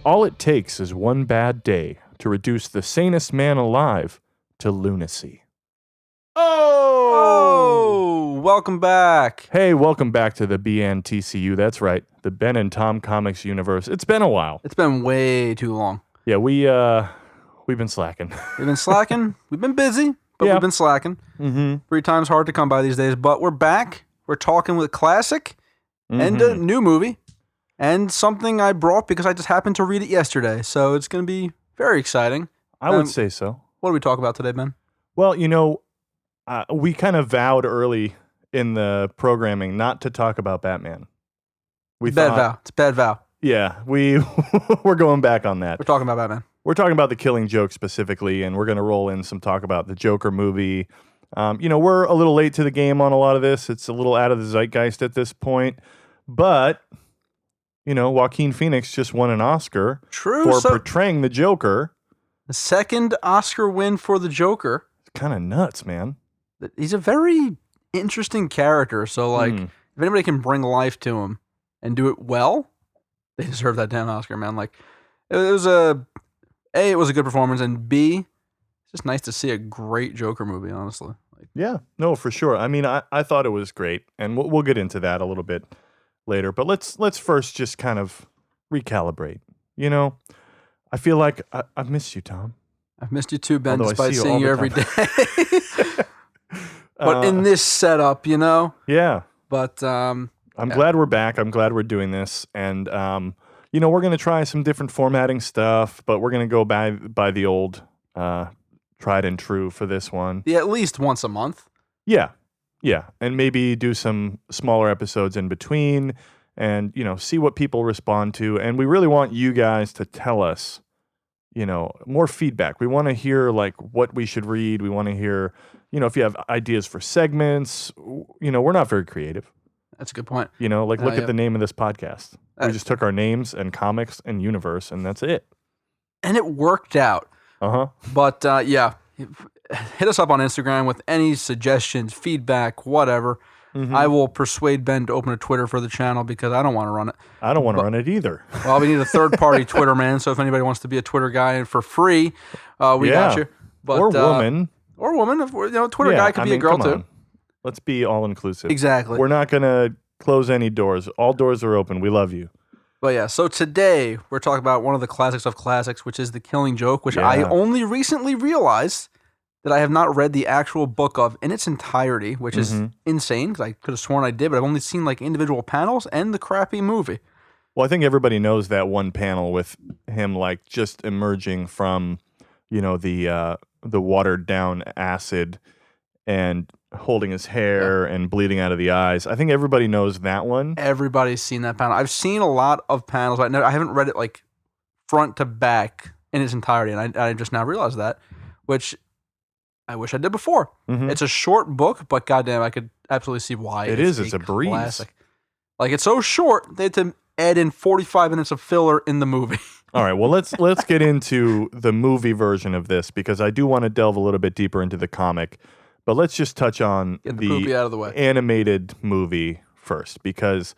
All it takes is one bad day to reduce the sanest man alive to lunacy. Oh, welcome back. Hey, welcome back to the BTCU. That's right, the Ben and Tom Comics universe. It's been a while. It's been way too long. Yeah, we've been slacking. We've been slacking. We've been busy, but Yeah. we've been slacking. Mm-hmm. Free time's hard to come by these days, but we're back. We're talking with classic and a new movie and something I brought because I just happened to read it yesterday. So it's going to be very exciting. I would say so. What do we talk about today, Ben? Well, we kind of vowed early in the programming not to talk about Batman. It's a bad vow. Yeah, we're going back on that. We're talking about Batman. We're talking about The Killing Joke specifically, and we're going to roll in some talk about the Joker movie. We're a little late to the game on a lot of this. It's a little out of the zeitgeist at this point. But, Joaquin Phoenix just won an Oscar for portraying the Joker. The second Oscar win for the Joker. It's kind of nuts, man. He's a very interesting character. So, if anybody can bring life to him and do it well, they deserve that damn Oscar, man. It was a good performance, and B, it's just nice to see a great Joker movie, honestly. Yeah, no, for sure. I mean, I thought it was great, and we'll get into that a little bit later. But let's first just kind of recalibrate. I feel like I've missed you, Tom. I've missed you too, Ben, Although despite seeing you every day. But in this setup, Yeah. But I'm glad we're back. I'm glad we're doing this. And, we're going to try some different formatting stuff, but we're going to go by the old tried and true for this one. Yeah, at least once a month. Yeah. Yeah. And maybe do some smaller episodes in between and, see what people respond to. And we really want you guys to tell us, more feedback. We want to hear what we should read. We want to hear, if you have ideas for segments, we're not very creative. That's a good point. Look at the name of this podcast. We just took our names and comics and universe, and that's it. And it worked out. Uh-huh. But, hit us up on Instagram with any suggestions, feedback, whatever. Mm-hmm. I will persuade Ben to open a Twitter for the channel because I don't want to run it. I don't want to run it either. Well, we need a third-party Twitter man, so if anybody wants to be a Twitter guy and for free, we got you. But, or woman. Or woman. Twitter guy could be a girl, too. On. Let's be all-inclusive. Exactly. We're not going to close any doors. All doors are open. We love you. But yeah, so today we're talking about one of the classics of classics, which is The Killing Joke, which I only recently realized that I have not read the actual book of in its entirety, which is insane because I could have sworn I did, but I've only seen individual panels and the crappy movie. Well, I think everybody knows that one panel with him just emerging from, the watered down acid and holding his hair and bleeding out of the eyes. I think everybody knows that one. Everybody's seen that panel. I've seen a lot of panels. I haven't read it front to back in its entirety, and I just now realized that, which I wish I did before. Mm-hmm. It's a short book, but goddamn, I could absolutely see why it is. It's a breeze. Classic. It's so short they had to add in 45 minutes of filler in the movie. All right, well let's get into the movie version of this because I do want to delve a little bit deeper into the comic. But let's just touch on the poopy out of the way. Animated movie first, because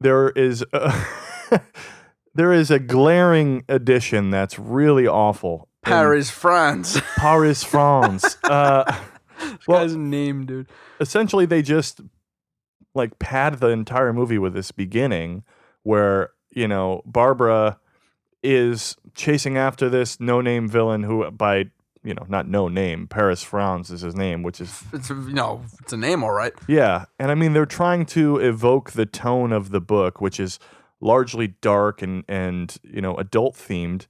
there is a glaring addition that's really awful. Paris, France. Paris, France. This guy's name, dude. Essentially, they just pad the entire movie with this beginning where Barbara is chasing after this no-name villain who not no name, Paris France is his name, which is... It's a name, all right. Yeah, and I mean, they're trying to evoke the tone of the book, which is largely dark and adult-themed,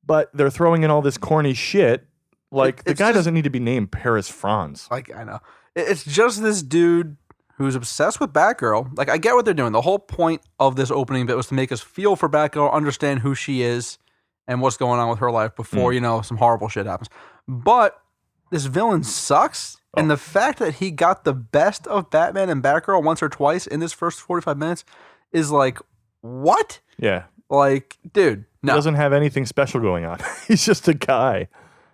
but they're throwing in all this corny shit. The guy doesn't need to be named Paris France. I know. It's just this dude who's obsessed with Batgirl. I get what they're doing. The whole point of this opening bit was to make us feel for Batgirl, understand who she is, and what's going on with her life before, some horrible shit happens. But this villain sucks, and the fact that he got the best of Batman and Batgirl once or twice in this first 45 minutes is what? Yeah. Dude, no. He doesn't have anything special going on. He's just a guy.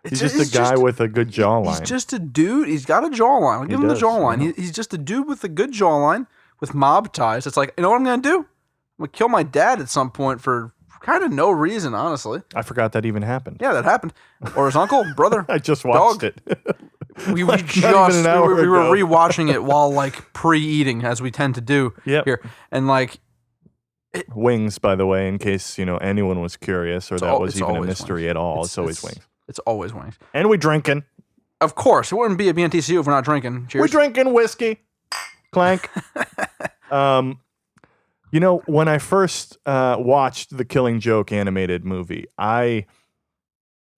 He's just a guy with a good jawline. He's just a dude. He's got a jawline. I'll give him the jawline. Yeah. He's just a dude with a good jawline with mob ties. It's you know what I'm going to do? I'm going to kill my dad at some point for kind of no reason, honestly. I forgot that even happened. Yeah, that happened. Or his uncle, brother. I just watched it. We Like, just not even an hour we were ago. rewatching it while like pre-eating, as we tend to do Yep. here, and like Wings, by the way, in case anyone was curious or that was it's even a always mystery wings. at all. It's always wings. It's always wings. And we drinking. Of course, it wouldn't be a BTCU if we're not drinking. Cheers. We drinking whiskey. Clank. When I first watched the Killing Joke animated movie, I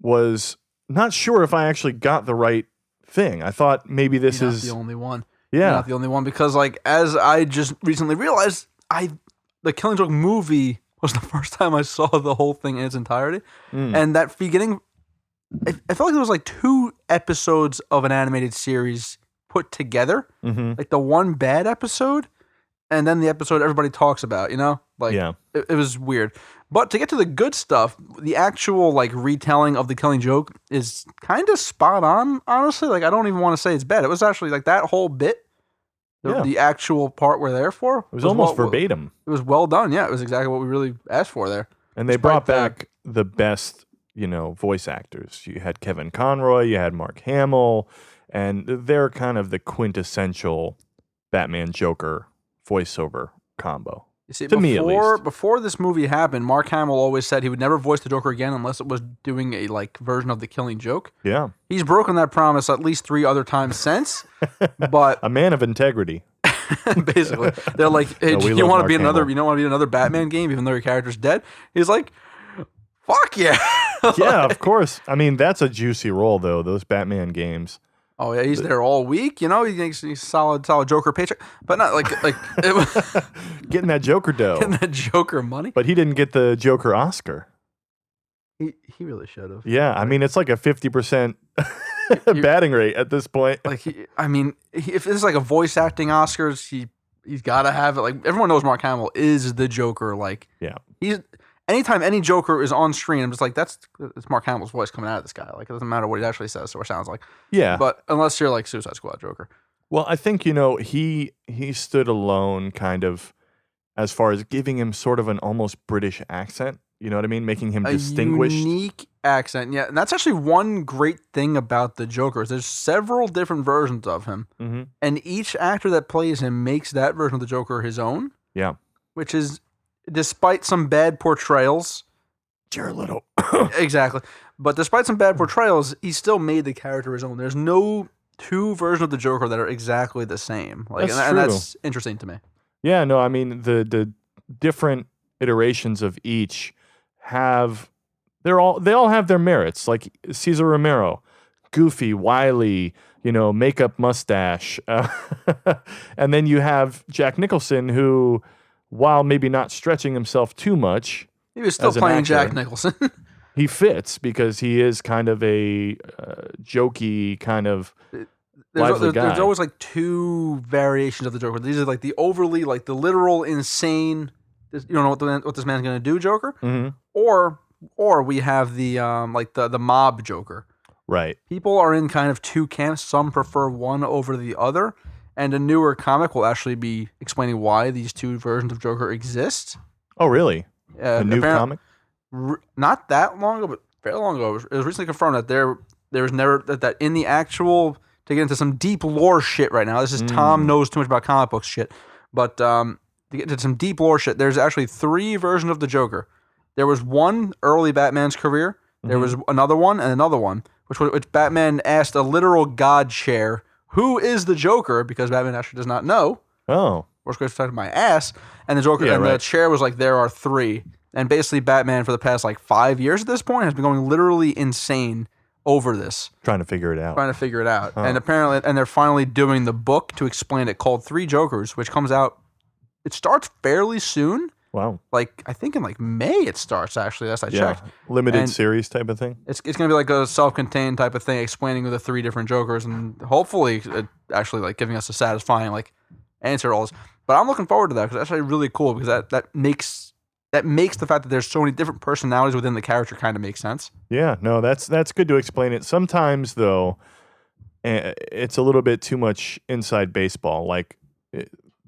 was not sure if I actually got the right thing. I thought maybe this You're is not the only one. Yeah. You're not the only one, because like, as I just recently realized, the Killing Joke movie was the first time I saw the whole thing in its entirety. And that beginning, I felt like there was like 2 episodes of an animated series put together. Like the one bad episode and then the episode everybody talks about, Like, Yeah. it was weird. But to get to the good stuff, the actual like retelling of the Killing Joke is kind of spot on, honestly. Like, I don't even want to say it's bad. It was actually like that whole bit, the actual part we're there for. It was almost verbatim. It was well done. Yeah, it was exactly what we really asked for there. And they brought back the best, voice actors. You had Kevin Conroy, you had Mark Hamill, and they're kind of the quintessential Batman Joker voiceover combo. You see, to me at least. Before this movie happened, Mark Hamill always said he would never voice the Joker again unless it was doing a like version of the Killing Joke. Yeah. He's broken that promise at least 3 other times since. But a man of integrity. basically, they're like, "Hey, No, do we you love want to Mark be another? Hamill. You don't want to be another Batman game, even though your character's dead?" He's like, "Fuck yeah!" Yeah, of course. I mean, that's a juicy role, though. Those Batman games. Oh yeah, he's there all week. He makes a solid Joker paycheck, but not like it was Getting that Joker dough. getting that Joker money. But he didn't get the Joker Oscar. He really should have. Yeah, I mean, it's like a 50% batting rate at this point. Like, if this is like a voice acting Oscars, he's got to have it. Like, everyone knows Mark Hamill is the Joker. Like, Yeah. Anytime any Joker is on screen, I'm just like, it's Mark Hamill's voice coming out of this guy. Like, it doesn't matter what he actually says or sounds like. Yeah. But unless you're like Suicide Squad Joker. Well, I think, he stood alone kind of as far as giving him sort of an almost British accent. You know what I mean? Making him distinguished. A unique accent. Yeah, and that's actually one great thing about the Joker. There's several different versions of him. Mm-hmm. And each actor that plays him makes that version of the Joker his own. Yeah. Which is, despite some bad portrayals. Jared Leto. Exactly. But despite some bad portrayals, he still made the character his own. There's no 2 versions of the Joker that are exactly the same. Like, and that's interesting to me. Yeah, no, I mean, the different iterations of each they all have their merits. Like Cesar Romero, goofy, wily, makeup, mustache. And then you have Jack Nicholson, who, while maybe not stretching himself too much, he was still playing Jack Nicholson. He fits because he is kind of a jokey kind of lively guy. There's always like 2 variations of the Joker. These are like the overly, like the literal insane, you don't know what this man's going to do Joker. Mm-hmm. Or we have the like the mob Joker. Right. People are in kind of 2 camps. Some prefer one over the other. And a newer comic will actually be explaining why these 2 versions of Joker exist. Oh, really? A new comic? Not that long ago, but fairly long ago. It was recently confirmed that there was never that in the actual, to get into some deep lore shit right now. This is Tom knows too much about comic books shit. But to get into some deep lore shit, there's actually 3 versions of the Joker. There was one early Batman's career. There was another one and another one, which Batman asked a literal god chair, who is the Joker? Because Batman actually does not know. Oh. Worst case talking my ass. And the Joker the chair was like, there are 3. And basically Batman for the past like 5 years at this point has been going literally insane over this. Trying to figure it out. Huh. And apparently, they're finally doing the book to explain it called 3 Jokers, which comes out, it starts fairly soon. Wow. Like, I think in like May it starts, actually. That's I checked. Limited series type of thing. It's going to be like a self-contained type of thing, explaining the 3 different Jokers, and hopefully actually like giving us a satisfying like answer to all this. But I'm looking forward to that because that's actually really cool, because that makes the fact that there's so many different personalities within the character kind of makes sense. Yeah, no, that's good to explain it. Sometimes though, it's a little bit too much inside baseball. Like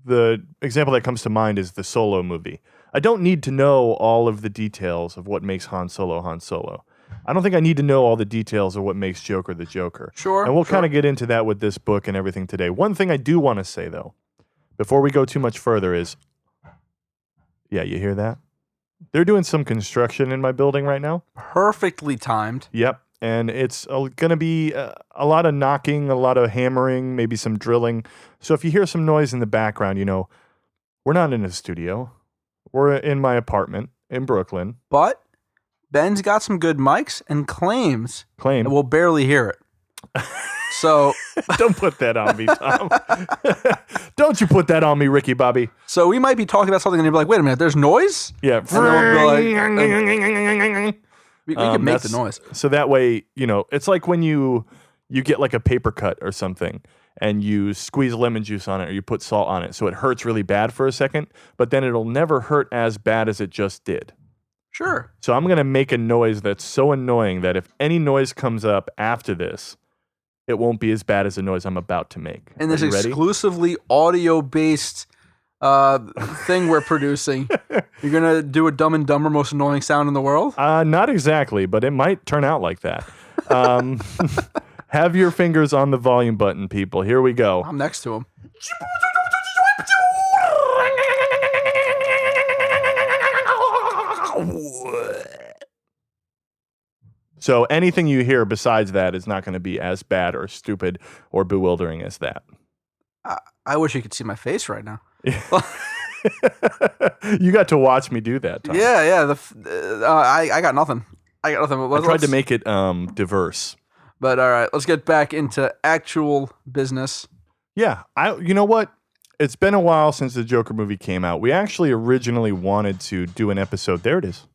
the example that comes to mind is the Solo movie. I don't need to know all of the details of what makes Han Solo Han Solo. I don't think I need to know all the details of what makes Joker the Joker. Sure. And we'll kind of get into that with this book and everything today. One thing I do want to say, though, before we go too much further is, yeah, you hear that? They're doing some construction in my building right now. Perfectly timed. Yep. And it's going to be a lot of knocking, a lot of hammering, maybe some drilling. So if you hear some noise in the background, we're not in a studio. We're in my apartment in Brooklyn. But Ben's got some good mics and claims Claim. that we'll barely hear it. So Don't put that on me, Tom. Don't you put that on me, Ricky Bobby. So we might be talking about something and you'll be like, wait a minute, there's noise? Yeah. And then we'll be like, we can make the noise. So that way, it's like when you get like a paper cut or something and you squeeze lemon juice on it or you put salt on it. So it hurts really bad for a second, but then it'll never hurt as bad as it just did. Sure. So I'm going to make a noise that's so annoying that if any noise comes up after this, it won't be as bad as the noise I'm about to make. And this exclusively audio-based thing we're producing, you're going to do a Dumb and Dumber most annoying sound in the world? Not exactly, but it might turn out like that. Have your fingers on the volume button, people. Here we go. I'm next to him. So anything you hear besides that is not going to be as bad or stupid or bewildering as that. I wish you could see my face right now. You got to watch me do that, Tom. Yeah. I got nothing. I tried to make it diverse. But all right, let's get back into actual business. Yeah, you know what? It's been a while since the Joker movie came out. We actually originally wanted to do an episode. There it is.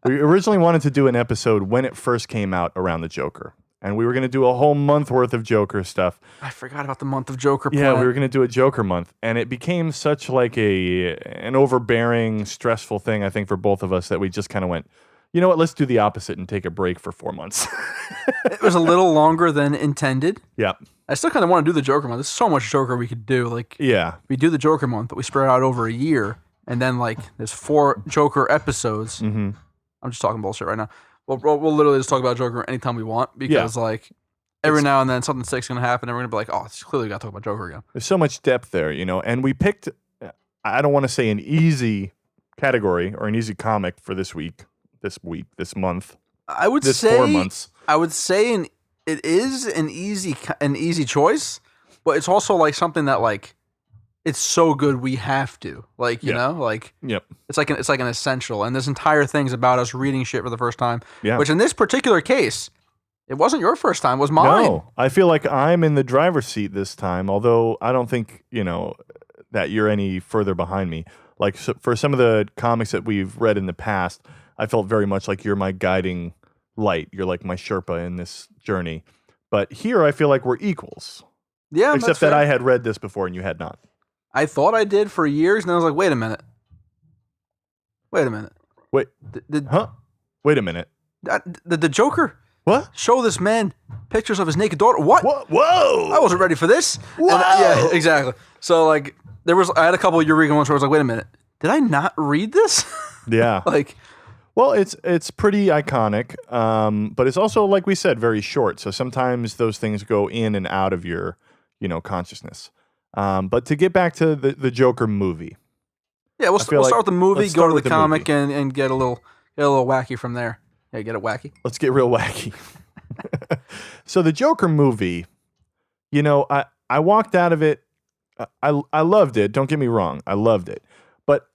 We originally wanted to do an episode when it first came out around the Joker. And we were going to do a whole month worth of Joker stuff. I forgot about the month of Joker. Yeah, we were going to do a Joker month. And it became such like an overbearing, stressful thing, I think, for both of us that we just kind of went, you know what, let's do the opposite and take a break for 4 months. It was a little longer than intended. Yeah. I still kind of want to do the Joker month. There's so much Joker we could do. Like, yeah. We do the Joker month, but we spread out over a year. And then, like, there's 4 Joker episodes. Mm-hmm. I'm just talking bullshit right now. We'll literally just talk about Joker anytime we want because, like, every now and then something sick's going to happen and we're going to be like, oh, it's clearly got to talk about Joker again. There's so much depth there, and we picked, I don't want to say an easy category or an easy comic for this month. I would say 4 months. I would say it is an easy choice, but it's also like something that like it's so good we have to like you know like yep. It's like an essential, and this entire thing's about us reading shit for the first time. Yeah. Which in this particular case, it wasn't your first time; it was mine. No, I feel like I'm in the driver's seat this time. Although I don't think that you're any further behind me. Like for some of the comics that we've read in the past, I felt very much like you're my guiding light. You're like my Sherpa in this journey. But here I feel like we're equals. Yeah, except that I had read this before and you had not. I thought I did for years, and I was like, wait a minute. Wait. Huh? Wait a minute. The Joker? What? Show this man pictures of his naked daughter. What? Whoa! I wasn't ready for this. Whoa! And, yeah, exactly. So like, I had a couple of Eureka ones where I was like, wait a minute. Did I not read this? Yeah. Well, it's pretty iconic, but it's also, like we said, very short. So sometimes those things go in and out of your, consciousness. But to get back to the Joker movie. Yeah, we'll start with the movie, go to the comic, and get a little wacky from there. Yeah, get it wacky. Let's get real wacky. So the Joker movie, I walked out of it. I loved it. Don't get me wrong. I loved it. But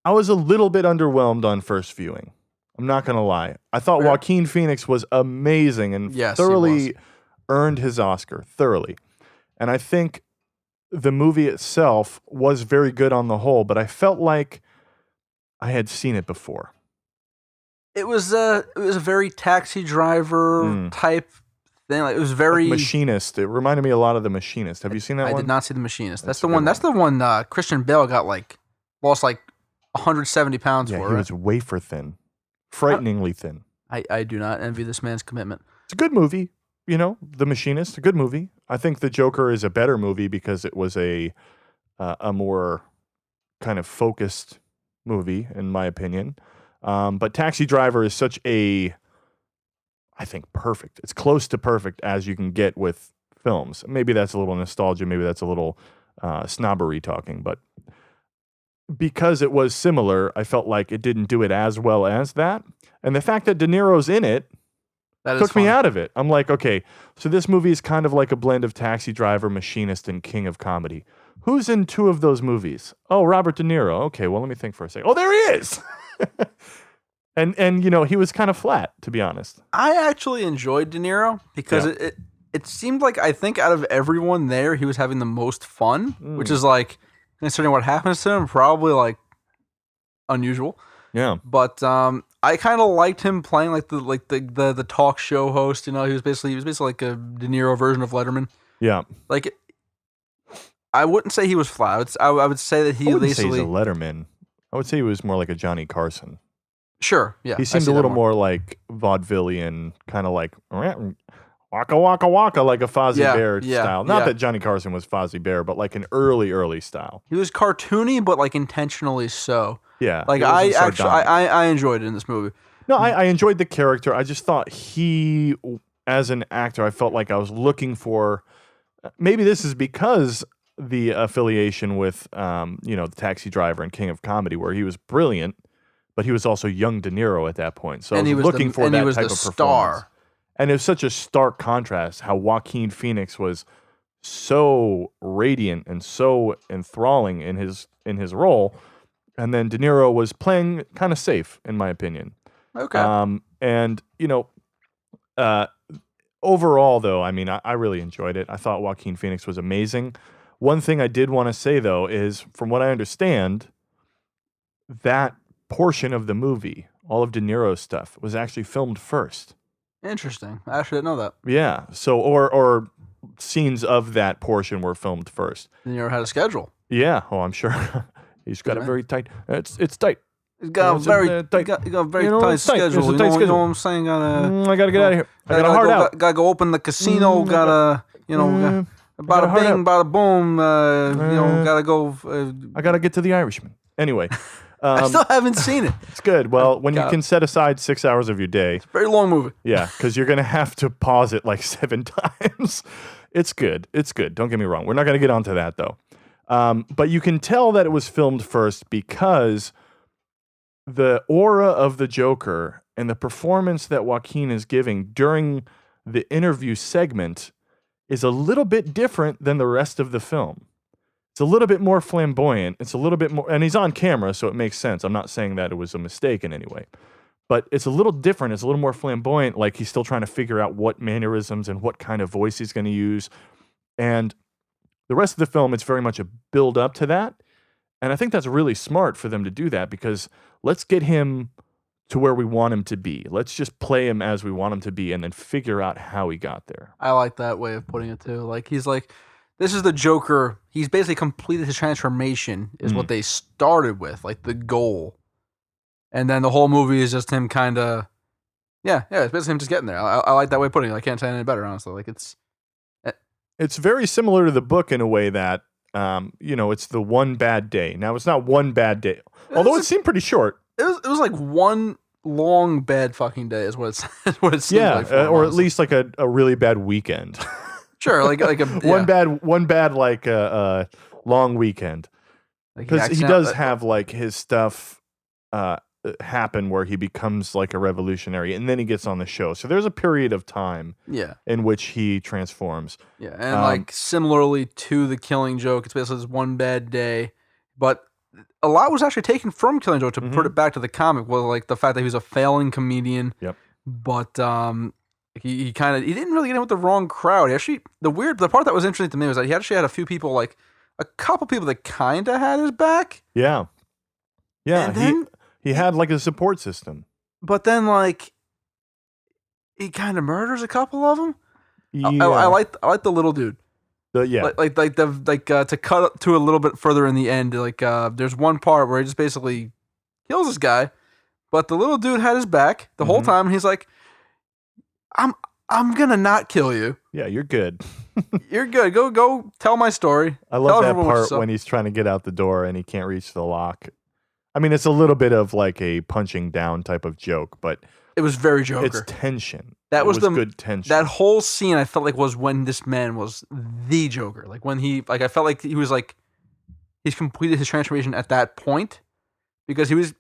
I was a little bit underwhelmed on first viewing. I'm not going to lie. I thought Joaquin Phoenix was amazing and thoroughly earned his Oscar. Thoroughly. And I think the movie itself was very good on the whole, but I felt like I had seen it before. It was a very Taxi Driver type thing. Like, it was very Machinist. It reminded me a lot of The Machinist. Have you seen that one? I did not see The Machinist. That's the one. That's the one. Christian Bale lost 170 pounds for. Yeah, he was wafer thin, frighteningly thin. I do not envy this man's commitment. It's a good movie. The Machinist, a good movie. I think The Joker is a better movie because it was a more kind of focused movie, in my opinion. But Taxi Driver is such a, I think, perfect. It's close to perfect as you can get with films. Maybe that's a little nostalgia. Maybe that's a little snobbery talking. But because it was similar, I felt like it didn't do it as well as that. And the fact that De Niro's in it took me out of it. I'm like, okay, so this movie is kind of like a blend of Taxi Driver, Machinist, and King of Comedy. Who's in 2 of those movies? Oh, Robert De Niro. Okay, well, let me think for a second. Oh, there he is! and you know, he was kind of flat, to be honest. I actually enjoyed De Niro because it seemed like, I think out of everyone there, he was having the most fun, which is like, considering what happens to him, probably like unusual. Yeah. But I kind of liked him playing like the talk show host. You know, he was basically like a De Niro version of Letterman. Yeah. Like, I wouldn't say he was flat. I would say that he I wouldn't basically say he's a Letterman. I would say he was more like a Johnny Carson. Sure. Yeah. He seemed a little more like vaudevillian, kind of like waka waka waka, like a Fozzie Bear style. Not that Johnny Carson was Fozzie Bear, but like an early style. He was cartoony, but like intentionally so. Yeah. Like I enjoyed it in this movie. No, I enjoyed the character. I just thought he, as an actor, I felt like I was looking for. Maybe this is because the affiliation with, the Taxi Driver and King of Comedy, where he was brilliant, but he was also young De Niro at that point. So I was looking for that type of performance. And it was such a stark contrast how Joaquin Phoenix was so radiant and so enthralling in his role, and then De Niro was playing kind of safe, in my opinion. Okay. And overall, though, I mean, I really enjoyed it. I thought Joaquin Phoenix was amazing. One thing I did want to say, though, is from what I understand, that portion of the movie, all of De Niro's stuff, was actually filmed first. Interesting. I actually didn't know that. Yeah. So, or scenes of that portion were filmed first. De Niro had a schedule. Yeah. Oh, I'm sure. He's got a very tight. It's tight. He's got a very tight. He got a very tight schedule. You know what I'm saying? I gotta get out of here. I gotta hard out. Gotta go open the casino. Gotta bada bing, bada boom. Gotta go. I gotta get to the Irishman. Anyway. I still haven't seen it. It's good. Well, when you can set aside 6 hours of your day. It's a very long movie. Yeah, because you're going to have to pause it like 7 times. It's good. It's good. Don't get me wrong. We're not going to get onto that, though. But you can tell that it was filmed first because the aura of the Joker and the performance that Joaquin is giving during the interview segment is a little bit different than the rest of the film. It's a little bit more flamboyant. It's a little bit more, and he's on camera, so it makes sense. I'm not saying that it was a mistake in any way, but it's a little different. It's a little more flamboyant. Like he's still trying to figure out what mannerisms and what kind of voice he's going to use. And the rest of the film, it's very much a build up to that. And I think that's really smart for them to do that because let's get him to where we want him to be. Let's just play him as we want him to be and then figure out how he got there. I like that way of putting it too. Like he's like, this is the Joker. He's basically completed his transformation, is what they started with, like the goal. And then the whole movie is just him kind of, it's basically him just getting there. I like that way of putting it. I can't say any better, honestly. Like it's very similar to the book in a way that, it's the one bad day. Now, it's not one bad day, although it seemed pretty short. It was like one long bad fucking day is what it seemed like. Yeah, or at least like a really bad weekend. Sure, like a one bad like long weekend, because he does have like his stuff happen where he becomes like a revolutionary and then he gets on the show. So there's a period of time in which he transforms. Yeah, and like similarly to the Killing Joke, it's basically this one bad day, but a lot was actually taken from Killing Joke to put it back to the comic. Well, like the fact that he was a failing comedian. Yep. But he didn't really get in with the wrong crowd. The part that was interesting to me was that he actually had a couple people that kind of had his back. Yeah. Yeah. And then, he had like a support system. But then like he kind of murders a couple of them. Yeah. I like the little dude. To cut to a little bit further in the end, like there's one part where he just basically kills this guy, but the little dude had his back the whole time, and he's like, I'm gonna not kill you. Yeah, you're good. You're good. Go tell my story. I love Tell that everyone what you part saw. when he's trying to get out the door and he can't reach the lock. I mean, it's a little bit of like a punching down type of joke, but It was very Joker. it's tension. That it was the good tension. That whole scene I felt like was when this man was the Joker. Like when I felt like he was like he's completed his transformation at that point because he was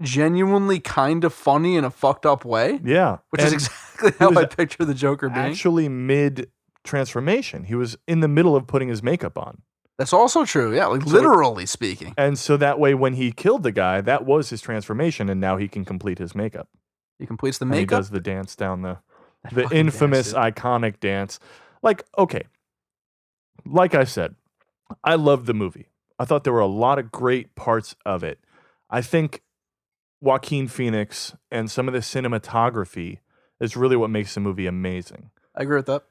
genuinely kind of funny in a fucked up way. Yeah. Which is exactly how was I picture the Joker being. Actually, mid transformation, he was in the middle of putting his makeup on. That's also true. Yeah, like literally speaking. And so that way, when he killed the guy, that was his transformation, and now he can complete his makeup. He completes the And makeup. he does the dance down the fucking infamous, dance, iconic dance. Like, okay, like I said, I loved the movie. I thought there were a lot of great parts of it. I think Joaquin Phoenix and some of the cinematography is really what makes the movie amazing. I agree with that.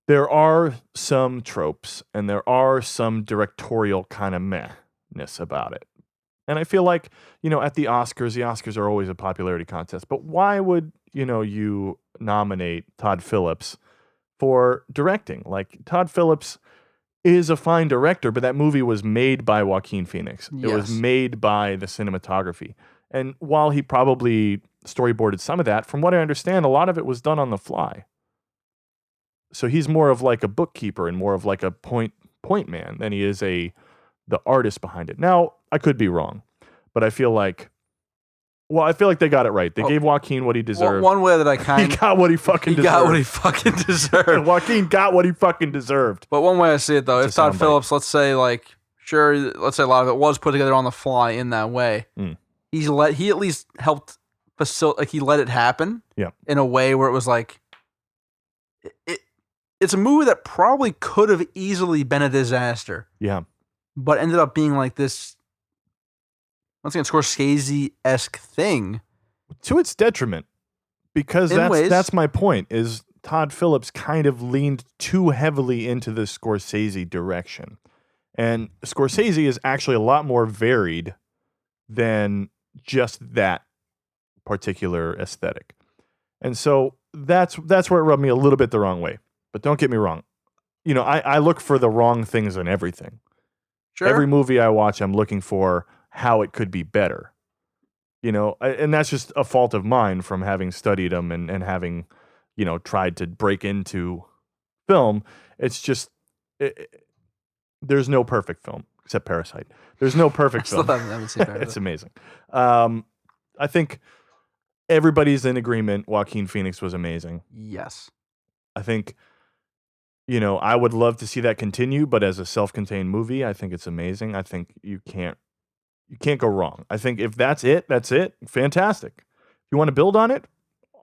There are some tropes and there are some directorial kind of mehness about it. And I feel like, at the Oscars are always a popularity contest. But why would, you nominate Todd Phillips for directing? Like, Todd Phillips is a fine director, but that movie was made by Joaquin Phoenix. Yes. It was made by the cinematography. And while he probably storyboarded some of that, from what I understand, a lot of it was done on the fly. So he's more of like a bookkeeper and more of like a point man than he is the artist behind it. Now, I could be wrong, but I feel like they got it right. They gave Joaquin what he deserved. One way that I kind he got what he fucking deserved. got what he fucking deserved. Joaquin got what he fucking deserved. But one way I see it though, It's if a Todd soundbite. Phillips, let's say a lot of it was put together on the fly in that way. He at least helped facilitate. Like he let it happen. Yeah. In a way where it was like, it's a movie that probably could have easily been a disaster. Yeah. But ended up being like this, once again, Scorsese-esque thing. To its detriment, because that's my point, is Todd Phillips kind of leaned too heavily into the Scorsese direction. And Scorsese is actually a lot more varied than just that particular aesthetic. And so that's where it rubbed me a little bit the wrong way. But don't get me wrong. I look for the wrong things in everything. Sure. Every movie I watch, I'm looking for how it could be better. And that's just a fault of mine from having studied them and having, tried to break into film. It's just, there's no perfect film except Parasite. There's no perfect film. haven't seen Parasite. It's amazing. I think everybody's in agreement. Joaquin Phoenix was amazing. Yes. I think, I would love to see that continue, but as a self-contained movie, I think it's amazing. I think you can't go wrong. I think if that's it. Fantastic. If you want to build on it,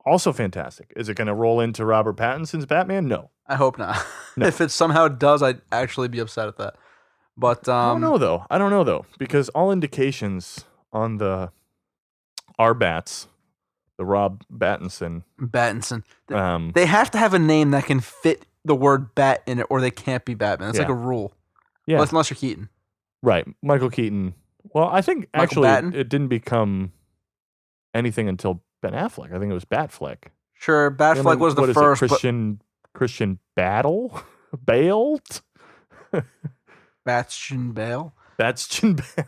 also fantastic. Is it going to roll into Robert Pattinson's Batman? No. I hope not. No. If it somehow does, I'd actually be upset at that. But I don't know though, because all indications on the R-Bats, the Rob Pattinson. They have to have a name that can fit the word bat in it, or they can't be Batman. It's like a rule. Yeah. Unless you're Keaton. Right. Michael Keaton. Well, I think Michael actually Batten? it didn't become anything until Ben Affleck. I think it was Batfleck. Sure, Batfleck was the first. Christian Battle? Bailed? Batchin Bale? Batchin Bale.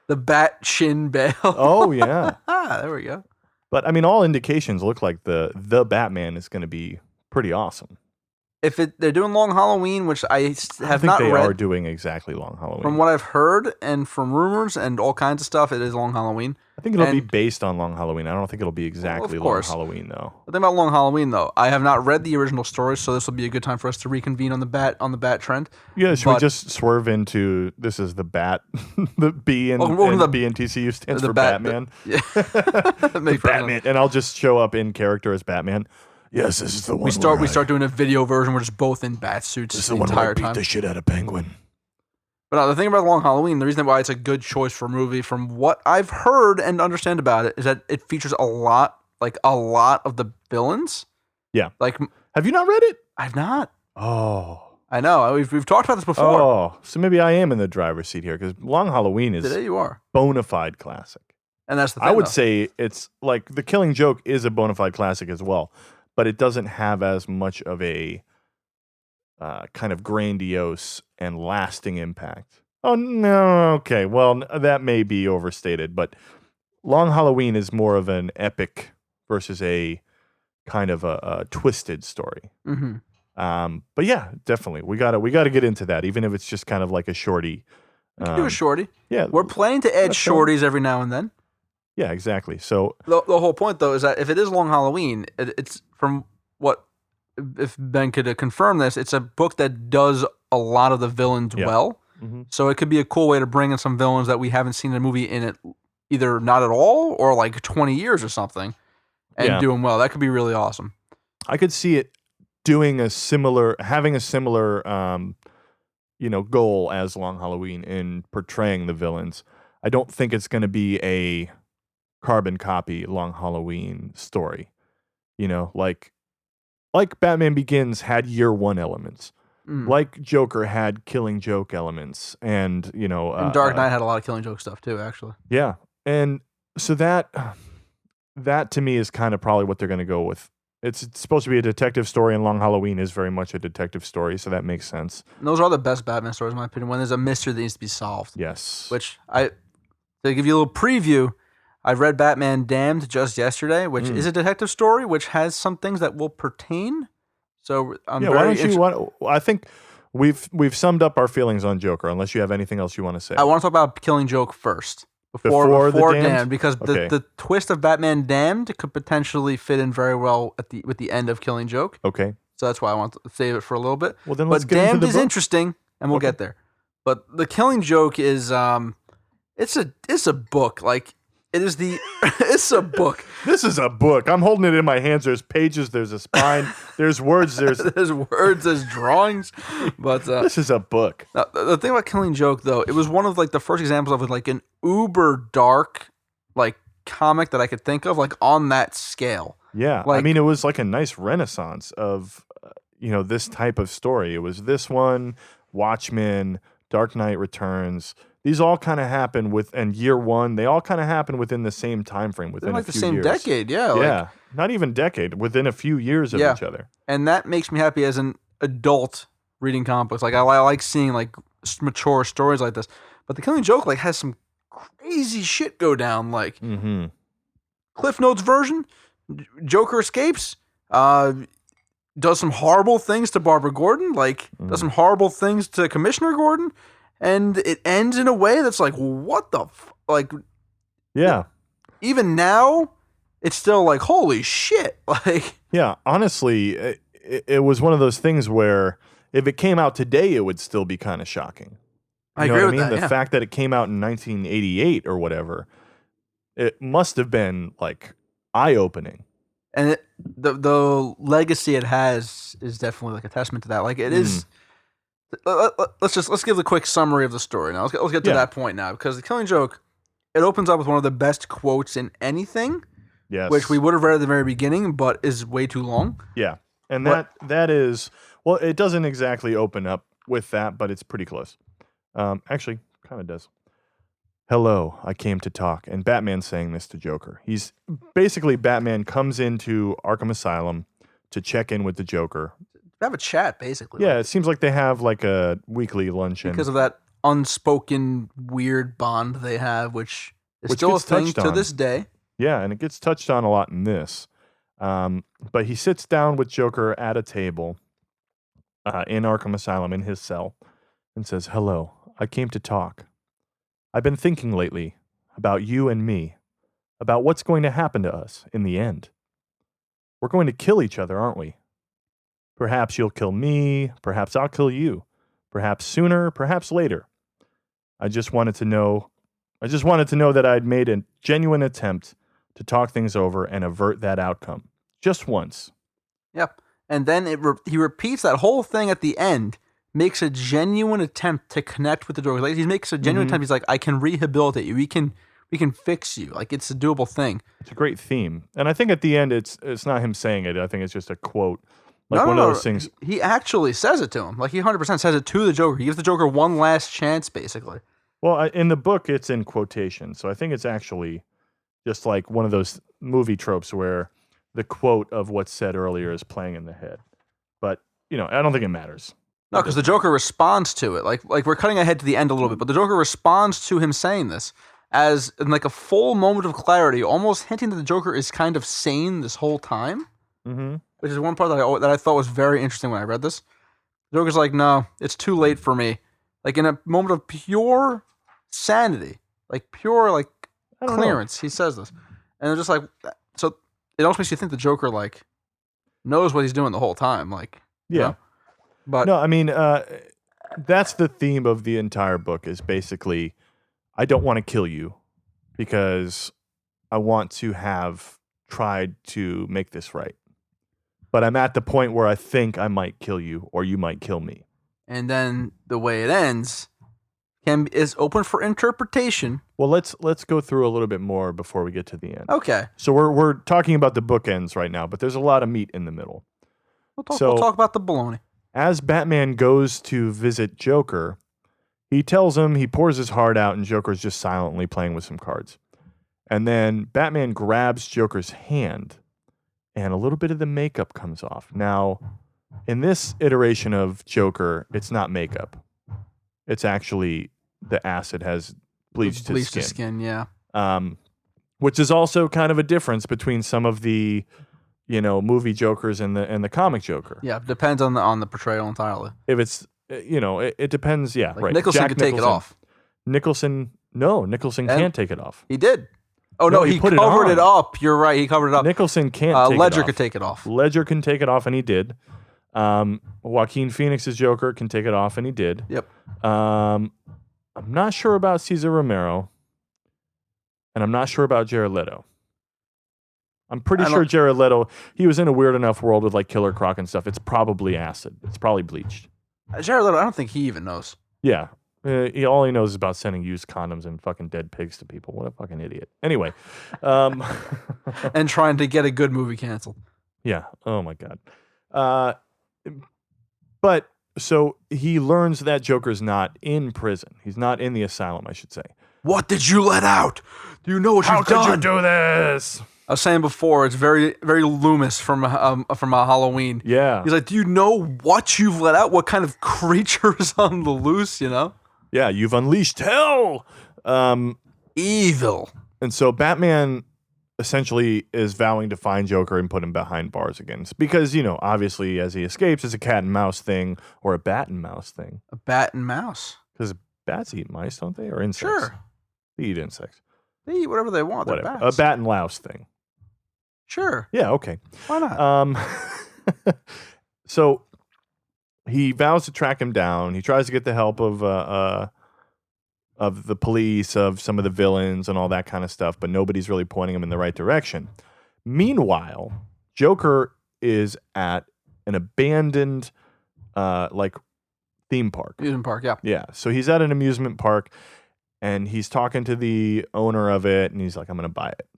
The Batchin Bale. Oh, yeah. There we go. But, I mean, all indications look like the Batman is going to be pretty awesome. If they're doing Long Halloween, which I have not they read. are doing exactly Long Halloween. From what I've heard and from rumors and all kinds of stuff, it is Long Halloween. I think it'll be based on Long Halloween. I don't think it'll be exactly Long Halloween, though. The thing about Long Halloween, though, I have not read the original story, so this will be a good time for us to reconvene on the bat trend. Yeah, should we just swerve into this is the bat, the B and B and TCU stands for Batman. Batman, and I'll just show up in character as Batman. Yes, this is the one. We start doing a video version. We're just both in bat suits. This is the one where I beat the shit out of Penguin. But the thing about Long Halloween, the reason why it's a good choice for a movie, from what I've heard and understand about it, is that it features a lot of the villains. Yeah. Like, have you not read it? I've not. Oh, I know. We've talked about this before. Oh, so maybe I am in the driver's seat here because Long Halloween is Today you are bona fide classic. And that's the thing. I would say it's like The Killing Joke is a bona fide classic as well, but it doesn't have as much of a kind of grandiose and lasting impact. Oh no, okay, well that may be overstated, but Long Halloween is more of an epic versus a kind of a twisted story. Mm-hmm. But yeah, definitely we gotta get into that, even if it's just kind of like a shorty. We can do a shorty. Yeah, We're planning to add let's go. shorties every now and then. Yeah, exactly. So The whole point, though, is that if it is Long Halloween, it's from what, if Ben could confirm this, it's a book that does a lot of the villains Yeah. well. Mm-hmm. So it could be a cool way to bring in some villains that we haven't seen in a movie in it, either not at all or like 20 years or something, and do them well. That could be really awesome. I could see it having a similar, goal as Long Halloween in portraying the villains. I don't think it's going to be a carbon copy Long Halloween story. Like Batman Begins had year one elements. Like Joker had Killing Joke elements, and and Dark Knight had a lot of Killing Joke stuff too, actually. Yeah, and so that to me is kind of probably what they're going to go with. It's supposed to be a detective story, and Long Halloween is very much a detective story, so that makes sense. And those are the best Batman stories, in my opinion, when there's a mystery that needs to be solved. Yes. Which to give you a little preview, I read Batman Damned just yesterday, which is a detective story, which has some things that will pertain. So I'm why don't you? I think we've summed up our feelings on Joker. Unless you have anything else you want to say. I want to talk about Killing Joke first, before the Damned, because Okay. the twist of Batman Damned could potentially fit in very well with the end of Killing Joke. Okay. So that's why I want to save it for a little bit. Well, then let's but get into Damned the is book. interesting, and we'll get there. But the Killing Joke is it's a book. Like it is it's a book. This is a book. I'm holding it in my hands. There's pages. There's a spine. There's words. There's words. There's drawings. But this is a book. Now, the thing about Killing Joke, though, it was one of like the first examples of like an uber dark like comic that I could think of, like on that scale. Yeah, like, I mean, it was like a nice renaissance of this type of story. It was this one, Watchmen, Dark Knight Returns. These all kind of happened and year one. They all kind of happened within the same time frame, within like a few the same years. decade. Yeah. Yeah, not even decade. Within a few years of each other. And that makes me happy as an adult reading comic books. Like I like seeing like mature stories like this. But the Killing Joke like has some crazy shit go down. Like Cliff Notes version, Joker escapes, does some horrible things to Barbara Gordon, does some horrible things to Commissioner Gordon, and it ends in a way that's like, what the yeah. Even now, it's still like, holy shit. Like, yeah, honestly, it was one of those things where if it came out today, it would still be kind of shocking. I agree with that. The fact that it came out in 1988 or whatever, it must have been like eye-opening. And the legacy it has is definitely like a testament to that. Like it is. Let's give the quick summary of the story now. Let's get to that point now, because the Killing Joke, it opens up with one of the best quotes in anything. Yes. Which we would have read at the very beginning, but is way too long. Yeah. And that is, well, it doesn't exactly open up with that, but it's pretty close. Actually, kind of does. Hello, I came to talk. And Batman's saying this to Joker. He's basically, Batman comes into Arkham Asylum to check in with the Joker. They have a chat, basically. Yeah, it seems like they have like a weekly luncheon. Because of that unspoken weird bond they have, which is still a thing to this day. Yeah, and it gets touched on a lot in this. But he sits down with Joker at a table in Arkham Asylum in his cell and says, hello, I came to talk. I've been thinking lately about you and me, about what's going to happen to us in the end. We're going to kill each other, aren't we? Perhaps you'll kill me, perhaps I'll kill you, perhaps sooner, perhaps later. I just wanted to know that I'd made a genuine attempt to talk things over and avert that outcome. Just once. Yep. And then he repeats that whole thing at the end, makes a genuine attempt to connect with the Joker. Like, he makes a genuine attempt. He's like, I can rehabilitate you. We can fix you. Like, it's a doable thing. It's a great theme. And I think at the end, it's not him saying it. I think it's just a quote. Like one of those things. He actually says it to him. Like, he 100% says it to the Joker. He gives the Joker one last chance, basically. Well, in the book, it's in quotation. So I think it's actually just like one of those movie tropes where the quote of what's said earlier is playing in the head. But, I don't think it matters. No, because the Joker responds to it. Like we're cutting ahead to the end a little bit, but the Joker responds to him saying this as in like a full moment of clarity, almost hinting that the Joker is kind of sane this whole time. Mm-hmm. Which is one part that I thought was very interesting when I read this. The Joker's like, no, it's too late for me. Like in a moment of pure sanity, like pure like clearance, he says this, and it's just like, so it almost makes you think the Joker like knows what he's doing the whole time, like you know? But no, I mean that's the theme of the entire book is basically, I don't want to kill you because I want to have tried to make this right. But I'm at the point where I think I might kill you or you might kill me. And then the way it ends is open for interpretation. Well, let's go through a little bit more before we get to the end. Okay. So we're talking about the bookends right now, but there's a lot of meat in the middle. We'll talk about the baloney. As Batman goes to visit Joker, he tells him, he pours his heart out, and Joker's just silently playing with some cards. And then Batman grabs Joker's hand, and a little bit of the makeup comes off. Now, in this iteration of Joker, it's not makeup. It's actually the acid has bleached his skin. Yeah. Which is also kind of a difference between some of the, movie Jokers and the comic Joker. Yeah, depends on the portrayal entirely. If it's, it depends. Yeah, like right. Nicholson could take it off. Nicholson can't take it off. He did. Oh, no, he covered it up. You're right. He covered it up. Nicholson can't take it off. Ledger could take it off. Ledger can take it off, and he did. Joaquin Phoenix's Joker can take it off, and he did. Yep. I'm not sure about Cesar Romero, and I'm not sure about Jared Leto. I'm pretty sure Jared Leto, he was in a weird enough world with like Killer Croc and stuff. It's probably acid. It's probably bleached. Jared Leto, I don't think he even knows. Yeah. All he knows is about sending used condoms and fucking dead pigs to people. What a fucking idiot. Anyway. And trying to get a good movie canceled. Yeah. Oh, my God. But so he learns that Joker's not in prison. He's not in the asylum, I should say. What did you let out? Do you know what you've done? How could you do this? I was saying before, it's very, very Loomis from a Halloween. Yeah. He's like, do you know what you've let out? What kind of creature is on the loose, Yeah, you've unleashed hell. Evil. And so Batman essentially is vowing to find Joker and put him behind bars again. Because, obviously as he escapes, it's a cat and mouse thing or a bat and mouse thing. A bat and mouse? Because bats eat mice, don't they? Or insects? Sure. They eat insects. They eat whatever they want. Whatever. They're bats. A bat and louse thing. Sure. Yeah, okay. Why not? So he vows to track him down. He tries to get the help of the police, of some of the villains and all that kind of stuff, but nobody's really pointing him in the right direction. Meanwhile, Joker is at an abandoned theme park. Amusement park, yeah. Yeah. So he's at an amusement park and he's talking to the owner of it and he's like, I'm going to buy it.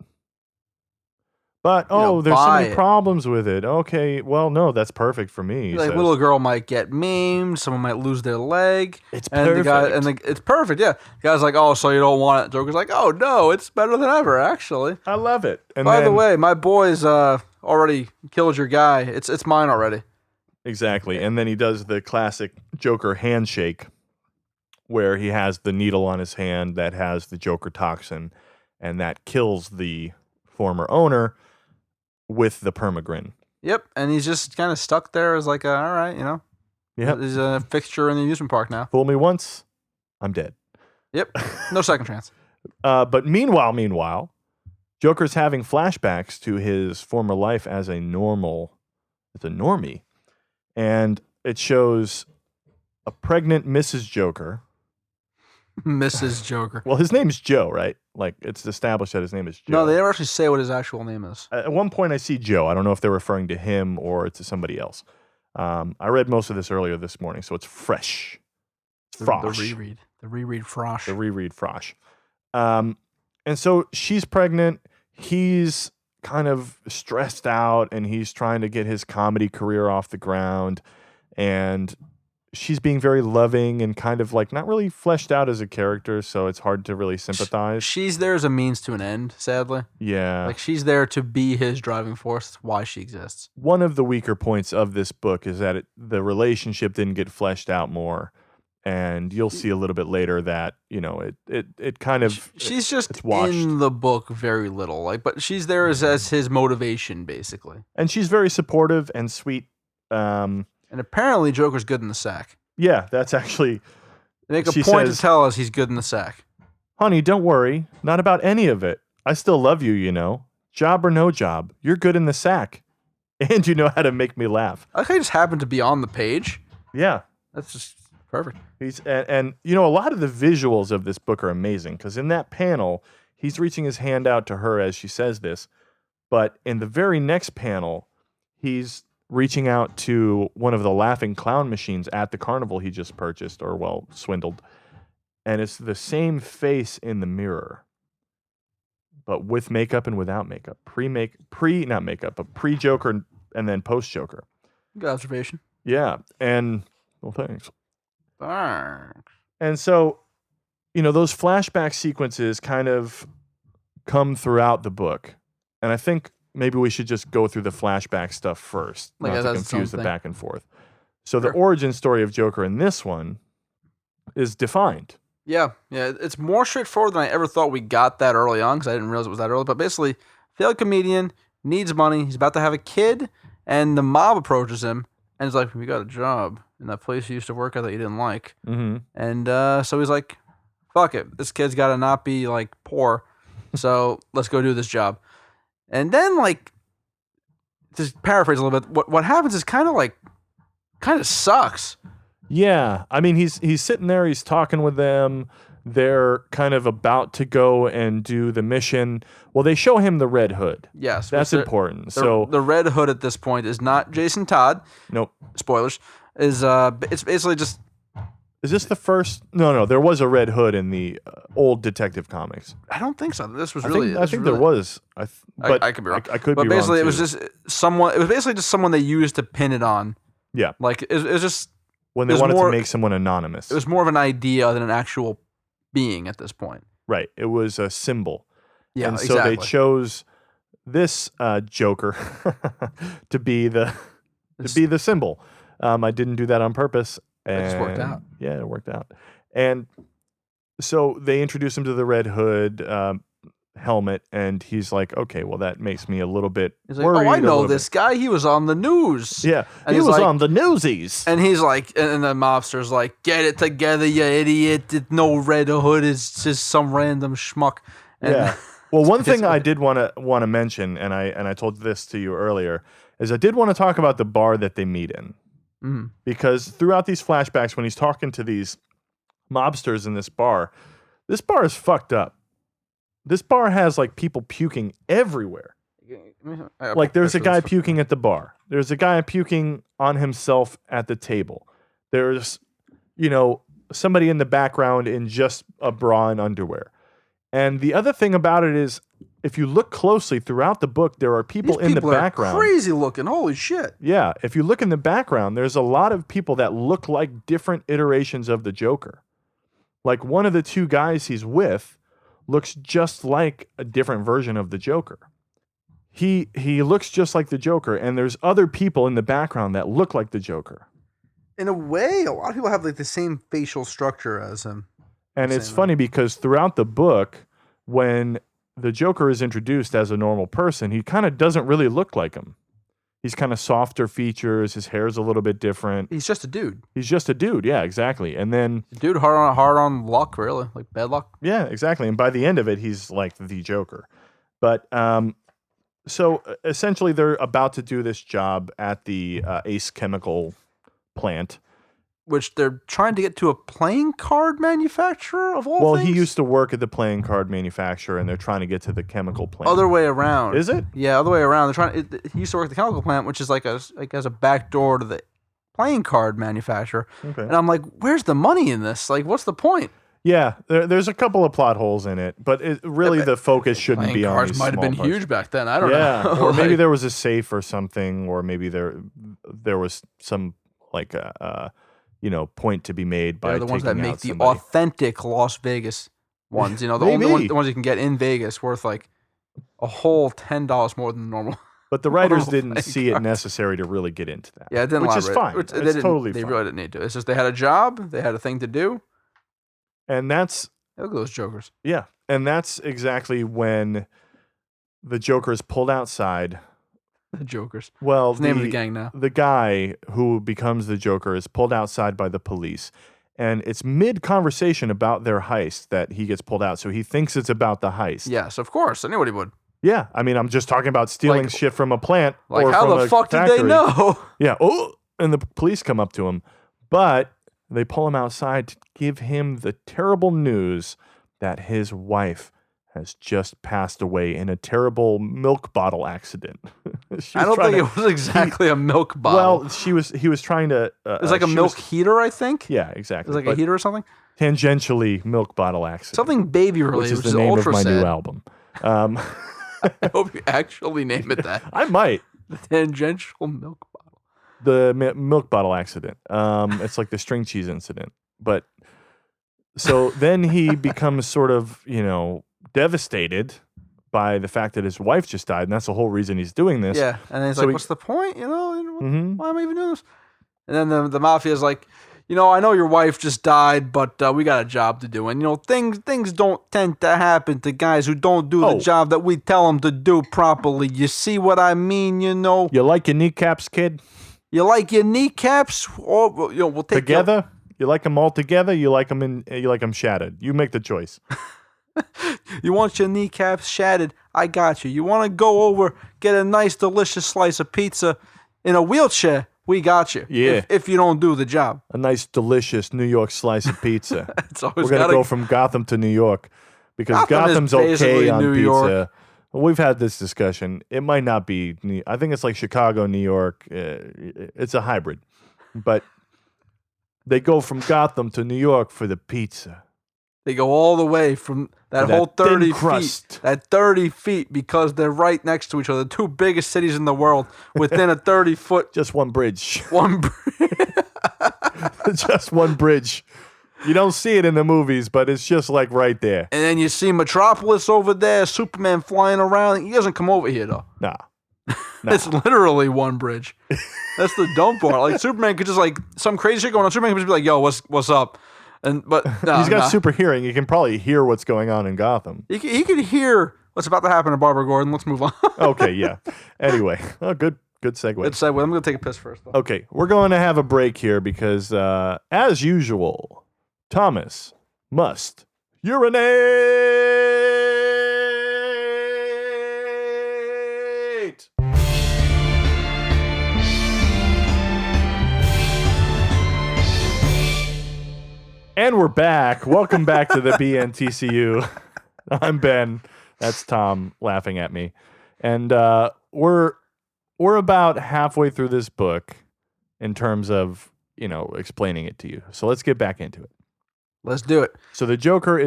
But, there's so many problems with it. Okay, well, no, that's perfect for me. Like, little girl might get maimed. Someone might lose their leg. It's perfect. It's perfect, yeah. The guy's like, oh, so you don't want it. Joker's like, oh, no, it's better than ever, actually. I love it. And By the way, my boys already killed your guy. It's mine already. Exactly. And then he does the classic Joker handshake where he has the needle on his hand that has the Joker toxin, and that kills the former owner with the permagrin. Yep, and he's just kind of stuck there as like, all right, Yep. He's a fixture in the amusement park now. Fool me once, I'm dead. Yep, no second chance. But meanwhile, Joker's having flashbacks to his former life as a normie, and it shows a pregnant Mrs. Joker. Mrs. Joker. Well, his name's Joe, right? Like, it's established that his name is Joe. No, they never actually say what his actual name is. At one point, I see Joe. I don't know if they're referring to him or to somebody else. I read most of this earlier this morning, so it's fresh. It's frosh. The reread frosh. The reread frosh. And so she's pregnant. He's kind of stressed out, and he's trying to get his comedy career off the ground. And she's being very loving and kind of like not really fleshed out as a character, so it's hard to really sympathize. She's there as a means to an end, sadly. Yeah. Like, she's there to be his driving force. That's why she exists. One of the weaker points of this book is that the relationship didn't get fleshed out more. And you'll see a little bit later that, it kind of... She's just it's watched. in the book very little. But she's there as his motivation, basically. And she's very supportive and sweet. And apparently Joker's good in the sack. Yeah, that's actually... They make a point to tell us he's good in the sack. Honey, don't worry. Not about any of it. I still love you, Job or no job. You're good in the sack. And you know how to make me laugh. I think he just happened to be on the page. Yeah. That's just perfect. And a lot of the visuals of this book are amazing, because in that panel, he's reaching his hand out to her as she says this. But in the very next panel, he's reaching out to one of the laughing clown machines at the carnival he just purchased, or, well, swindled. And it's the same face in the mirror, but with makeup and without makeup. Not makeup, but pre-Joker and then post-Joker. Good observation. Yeah. And, well, thanks. Thanks. And so, those flashback sequences kind of come throughout the book. And I think maybe we should just go through the flashback stuff first, not to confuse the back and forth. So the origin story of Joker in this one is defined. Yeah, it's more straightforward than I ever thought we got that early on, because I didn't realize it was that early. But basically, failed comedian, needs money, he's about to have a kid, and the mob approaches him, and he's like, "We got a job in that place you used to work at that you didn't like." Mm-hmm. And so he's like, "Fuck it, this kid's got to not be like poor, so let's go do this job." And then, like, just paraphrase a little bit, what happens is kind of sucks. Yeah, I mean, he's sitting there, he's talking with them. They're kind of about to go and do the mission. Well, they show him the Red Hood. Yes, that's important. So the Red Hood at this point is not Jason Todd. Nope. Spoilers. It's basically just. Is this the first? No. There was a Red Hood in the old Detective Comics. I don't think so. This was I think there was. But I could be wrong. I could but be basically, wrong it was just someone. It was basically just someone they used to pin it on. Yeah. Like it was just when they wanted to make someone anonymous. It was more of an idea than an actual being at this point. Right. It was a symbol. Yeah. And so they chose this Joker to be the symbol. I didn't do that on purpose. And it just worked out. Yeah, it worked out. And so they introduce him to the Red Hood helmet, and he's like, okay, well, that makes me a little bit worried. Oh, I know this guy. He was on the news. Yeah, and he was on the newsies. And he's like, and the mobster's like, get it together, you idiot. No Red Hood is just some random schmuck. And yeah. Well, one thing I did want to mention, and I told this to you earlier, is I did want to talk about the bar that they meet in. Mm-hmm. Because throughout these flashbacks, when he's talking to these mobsters in this bar is fucked up. This bar has like people puking everywhere. Like there's a guy puking at the bar. There's a guy puking on himself at the table. There's, somebody in the background in just a bra and underwear. And the other thing about it is, if you look closely throughout the book, there are people in the background. Crazy looking. Holy shit. Yeah. If you look in the background, there's a lot of people that look like different iterations of the Joker. Like one of the two guys he's with looks just like a different version of the Joker. He looks just like the Joker, and there's other people in the background that look like the Joker. In a way, a lot of people have like the same facial structure as him. And it's funny because throughout the book, when the Joker is introduced as a normal person, he kind of doesn't really look like him. He's kind of softer features. His hair's a little bit different. He's just a dude. Yeah, exactly. And then dude, hard on luck, really, like bad luck. Yeah, exactly. And by the end of it, he's like the Joker. But so essentially, they're about to do this job at the Ace Chemical plant, which they're trying to get to a playing card manufacturer of all things? Well, he used to work at the playing card manufacturer, and they're trying to get to the chemical plant. Other way around. Is it? Yeah, other way around. He used to work at the chemical plant, which is like as a back door to the playing card manufacturer. Okay. And I'm like, where's the money in this? Like, what's the point? Yeah, there's a couple of plot holes in it, but the focus shouldn't be on these small cards. Might have been huge back then. I don't know. Yeah, or maybe there was a safe or something, or maybe there was some like point to be made by They're the ones that taking make out the somebody. authentic Las Vegas ones. The Maybe. the ones you can get in Vegas worth like a whole $10 more than normal. But the writers normal didn't playing see it cards. necessary to really get into that. Yeah, it didn't which is elaborate. fine. Which It's totally They fine. really didn't need to. It's just they had a job, they had a thing to do. And that's Look at those jokers. Yeah, and that's exactly when the Joker is pulled outside. The jokers. Well, It's the name of the gang now. The guy who becomes the Joker is pulled outside by the police, and it's mid-conversation about their heist that he gets pulled out, so he thinks it's about the heist. Yes, of course. Anybody would. Yeah, I mean, I'm just talking about stealing Like- shit from a plant. Like, or how from the a fuck did factory. they know? Yeah. Oh, and the police come up to him, but they pull him outside to give him the terrible news that his wife has just passed away in a terrible milk bottle accident. I don't think it was exactly a milk bottle. Well, he was trying to. It was like a milk heater, I think. Yeah, It exactly. was like But a heater or something. tangentially milk bottle accident. Something baby related, which is which the is name of ultra my sad. new album. I hope you actually name it that. I might. The tangential milk bottle. The milk bottle accident. It's like the string cheese incident. But so then he becomes sort of, devastated by the fact that his wife just died, and that's the whole reason he's doing this. Yeah, and then he's So like, he- "What's the point? Mhm. Why am I even doing this?" And then the mafia is like, "I know your wife just died, but we got a job to do, and things don't tend to happen to guys who don't do Oh. the job that we tell them to do properly. You see what I mean? You like your kneecaps, kid? You like your kneecaps, or we'll take Together? You like them all together? You like them shattered? You make the choice. You want your kneecaps shattered? I got you. You want to go over, get a nice, delicious slice of pizza in a wheelchair? We got you. Yeah. If you don't do the job, A nice, delicious New York slice of pizza. it's always We're going got to go from Gotham to New York because Gotham is Gotham's okay basically on New pizza. York. We've had this discussion. It might not be. I think it's like Chicago, New York. It's a hybrid. But they go from Gotham to New York for the pizza. They go all the way from that That whole thin 30 crust. feet. That 30 feet because they're right next to each other. The two biggest cities in the world within a 30-foot Just one bridge. one bridge. Just one bridge. You don't see it in the movies, but it's just like right there. And then you see Metropolis over there, Superman flying around. He doesn't come over here, though. Nah. It's literally one bridge. That's the dumb part. Like, Superman could just, some crazy shit going on. Superman could just be like, yo, what's up? But no, He's got super hearing. He can probably hear what's going on in Gotham. He could hear what's about to happen to Barbara Gordon. Let's move on. Okay, yeah. Anyway, good segue. Let's segue. I'm going to take a piss first, though. Okay, we're going to have a break here because, as usual, Thomas must urinate. And we're back. Welcome back to the BNTCU. I'm Ben. That's Tom laughing at me. And we're about halfway through this book in terms of, explaining it to you. So let's get back into it. Let's do it. So the Joker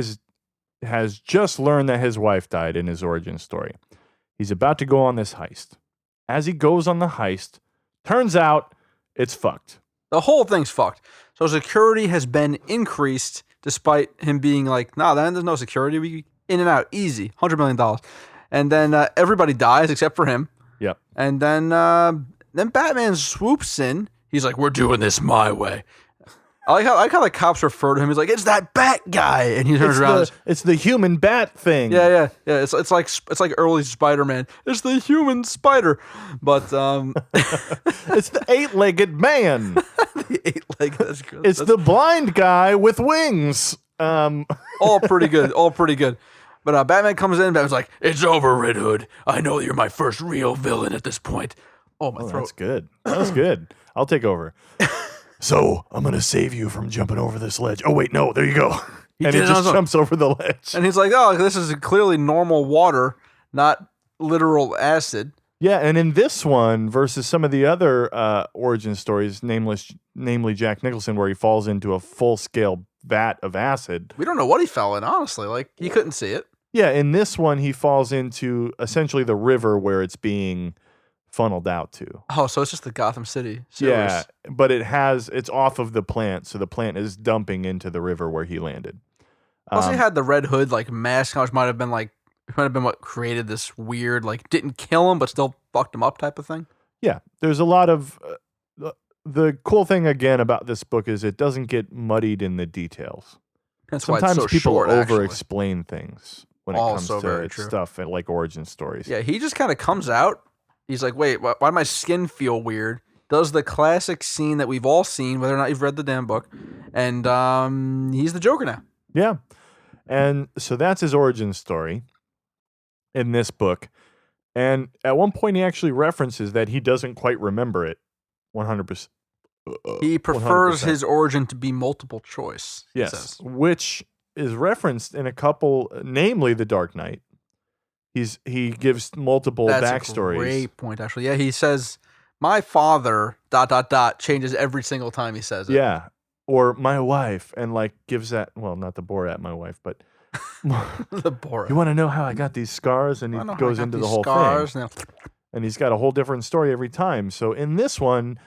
has just learned that his wife died in his origin story. He's about to go on this heist. As he goes on the heist, turns out it's fucked. The whole thing's fucked. So security has been increased despite him being like, nah, there's no security. We in and out, easy, $100 million. And then everybody dies except for him. Yep. And then Batman swoops in. He's like, we're doing this my way. I like how the cops refer to him. He's like, it's that bat guy. And he turns around. It's the human bat thing. Yeah. It's like early Spider-Man. It's the human spider, but It's the eight-legged man. the 8-legged. That's good. It's the blind guy with wings. all pretty good. All pretty good. But Batman comes in. Batman's like, it's over, Red Hood. I know you're my first real villain at this point. Oh, my throat. That's good. That's good. I'll take over. So I'm gonna save you from jumping over this ledge. Oh wait, no, there you go. And he did it on just his own. jumps over the ledge. And he's like, oh, this is clearly normal water, not literal acid. Yeah, and in this one versus some of the other origin stories, namely Jack Nicholson, where he falls into a full-scale vat of acid. We don't know what he fell in, honestly. Like, he couldn't see it. Yeah, in this one, he falls into essentially the river where it's being funneled out to. Oh, so it's just the Gotham City sewers. Yeah, but it's off of the plant, so the plant is dumping into the river where he landed. Plus, he had the Red Hood like mask, which might have been what created this weird like didn't kill him but still fucked him up type of thing. Yeah, there's a lot of the cool thing again about this book is it doesn't get muddied in the details. That's Sometimes why it's so people short, over-explain things when it comes Also very to true. stuff like origin stories. Yeah, he just kind of comes out. He's like, wait, why does my skin feel weird? Does the classic scene that we've all seen, whether or not you've read the damn book, and he's the Joker now. Yeah. And so that's his origin story in this book. And at one point, he actually references that he doesn't quite remember it 100%. He prefers 100%. his origin to be multiple choice. He Yes, says. which is referenced in a couple, namely The Dark Knight. He gives multiple That's backstories. a great point, actually. Yeah, he says, my father, ... changes every single time he says it. Yeah. Or my wife, and like gives that, well, not the Borat, my wife, but The Borat. you want to know how I got these scars? And he goes into the whole thing. Now. And he's got a whole different story every time. So in this one,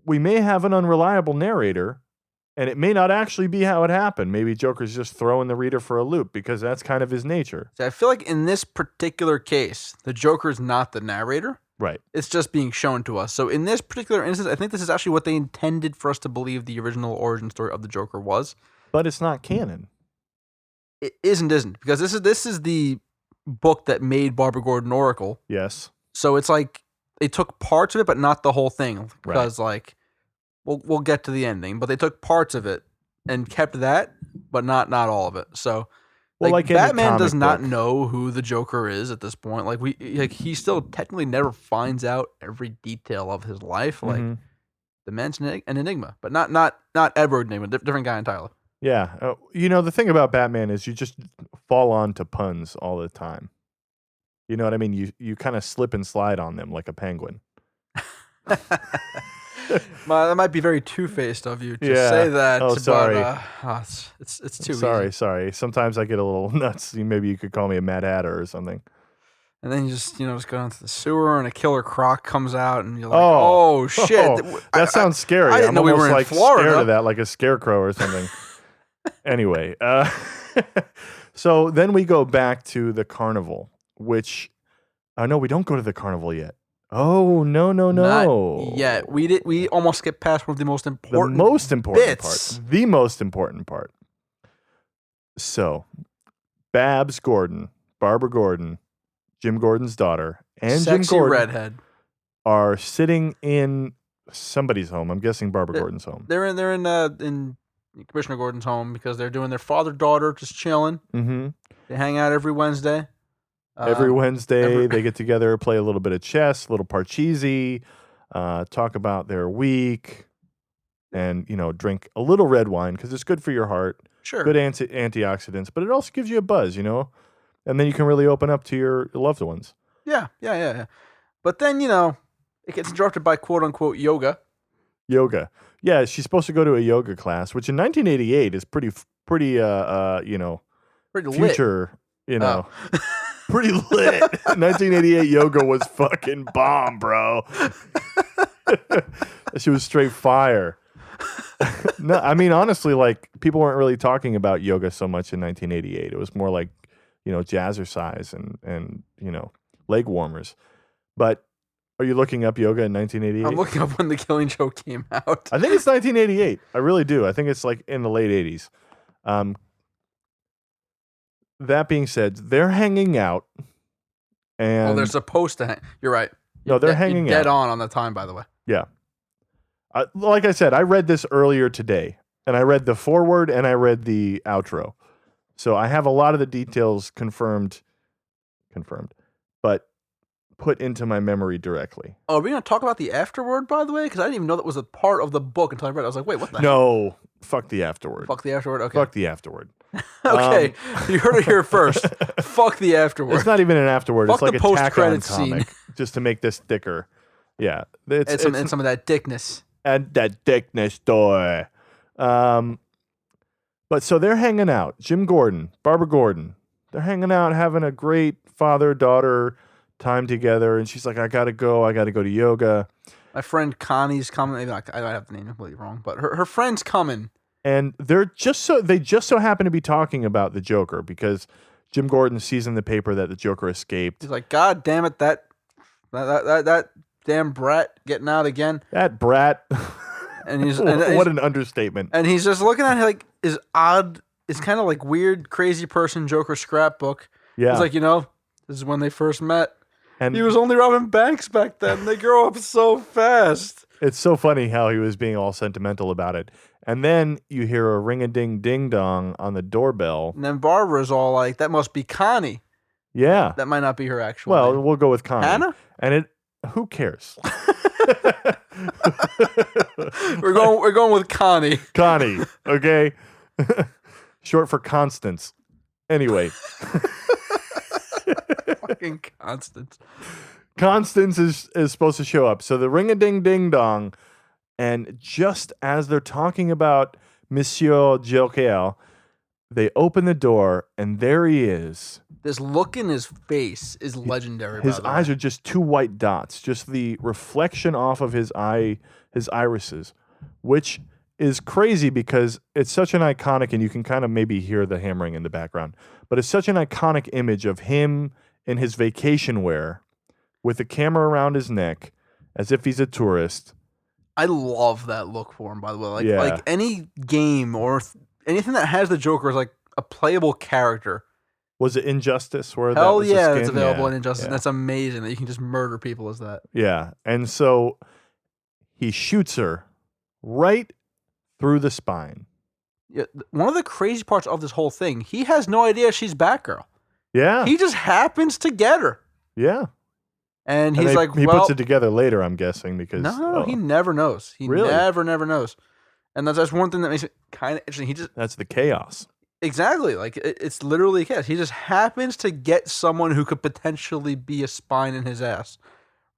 we may have an unreliable narrator, and it may not actually be how it happened. Maybe Joker's just throwing the reader for a loop because that's kind of his nature. See, I feel like in this particular case, the Joker is not the narrator. Right. It's just being shown to us. So in this particular instance, I think this is actually what they intended for us to believe the original origin story of the Joker was. But it's not canon. It isn't, because this is the book that made Barbara Gordon Oracle. Yes. So it's like they took parts of it, but not the whole thing. Because like we'll get to the ending, but they took parts of it and kept that, but not all of it. So like Batman does not know who the Joker is at this point. Like he still technically never finds out every detail of his life. Like the man's an enigma, but not Edward Enigma, different guy entirely. Yeah. The thing about Batman is you just fall on to puns all the time. You know what I mean? You kind of slip and slide on them like a penguin. That might be very two-faced of you to Yeah. say that. Oh, sorry. But, it's too Sorry. Sometimes I get a little nuts. Maybe you could call me a Mad Hatter or something. And then you just go into the sewer and a killer croc comes out and you're like, oh shit. That sounds scary. I didn't know we were in Florida. Scared of that, like a scarecrow or something. Anyway, so then we go back to the carnival, which, no, we don't go to the carnival yet. Oh, no. Not yet. We almost skipped past one of the most important bits. The most important part. So, Babs Gordon, Barbara Gordon, Jim Gordon's daughter, and Sexy Jim Gordon redhead are sitting in somebody's home. I'm guessing Barbara Gordon's home. They're in Commissioner Gordon's home because they're doing their father-daughter just chilling. Mm-hmm. They hang out every Wednesday. Every Wednesday, they get together, play a little bit of chess, a little parcheesi, talk about their week, and drink a little red wine because it's good for your heart. Sure. Good antioxidants, but it also gives you a buzz, and then you can really open up to your loved ones. Yeah. But then it gets interrupted by quote unquote yoga. Yoga. Yeah, she's supposed to go to a yoga class, which in 1988 is pretty Pretty future, lit. Pretty lit. 1988 yoga was fucking bomb, bro. She was straight fire. No, I mean, honestly, like, people weren't really talking about yoga so much in 1988. It was more like, jazzercise and leg warmers. But are you looking up yoga in 1988? I'm looking up when The Killing Joke came out. I think it's 1988. I really do. I think it's like in the late 80s. That being said, they're hanging out. And they're supposed to hang. You're right. No, they're hanging dead out. on the time, by the way. Yeah. Like I said, I read this earlier today. And I read the foreword and I read the outro. So I have a lot of the details confirmed, but put into my memory directly. Oh, are we going to talk about the afterword, by the way? Because I didn't even know that was a part of the book until I read it. I was like, wait, what the No, fuck the afterword. Fuck the afterword? Okay. Fuck the afterword. Okay, you heard it here first. Fuck the afterword. It's not even an afterword. Fuck it's like the a tack-on post-credit comic scene. just to make this thicker. Yeah. It's some of that dickness. And that dickness toy. But so they're hanging out. Jim Gordon, Barbara Gordon. They're hanging out, having a great father-daughter time together, and she's like, I gotta go to yoga. My friend Connie's coming. Maybe I have the name completely wrong, but her friend's coming. And they just so happen to be talking about the Joker because Jim Gordon sees in the paper that the Joker escaped. He's like, God damn it, that damn brat getting out again. That brat. And he's what an understatement. And he's just looking at it like his odd, it's kind of like weird, crazy person Joker scrapbook. Yeah. He's like, this is when they first met. And he was only robbing banks back then. They grow up so fast. It's so funny how he was being all sentimental about it. And then you hear a ring-a-ding-ding-dong on the doorbell. And then Barbara's all like, that must be Connie. Yeah. That might not be her actual name. We'll go with Connie. Hannah? And who cares? We're going with Connie. Connie, okay? Short for Constance. Anyway. Fucking Constance. Constance is supposed to show up. So the ring-a-ding-ding-dong, and just as they're talking about Monsieur Joker, they open the door, and there he is. This look in his face is legendary. His eyes are just two white dots, just the reflection off of his irises, which is crazy because it's such an iconic, and you can kind of maybe hear the hammering in the background, but it's such an iconic image of him in his vacation wear with the camera around his neck as if he's a tourist. I love that look for him, by the way. Like any game or anything that has the Joker as like a playable character. Was it Injustice? Hell yeah, it's available in Injustice. Yeah. That's amazing that you can just murder people as that. Yeah, and so he shoots her right through the spine. Yeah, one of the crazy parts of this whole thing, he has no idea she's Batgirl. Yeah. He just happens to get her. Yeah. And he's like, he puts it together later, I'm guessing, because he never knows. He really? never knows. And that's one thing that makes it kind of interesting. That's the chaos. Exactly. Like it's literally chaos. He just happens to get someone who could potentially be a spine in his ass.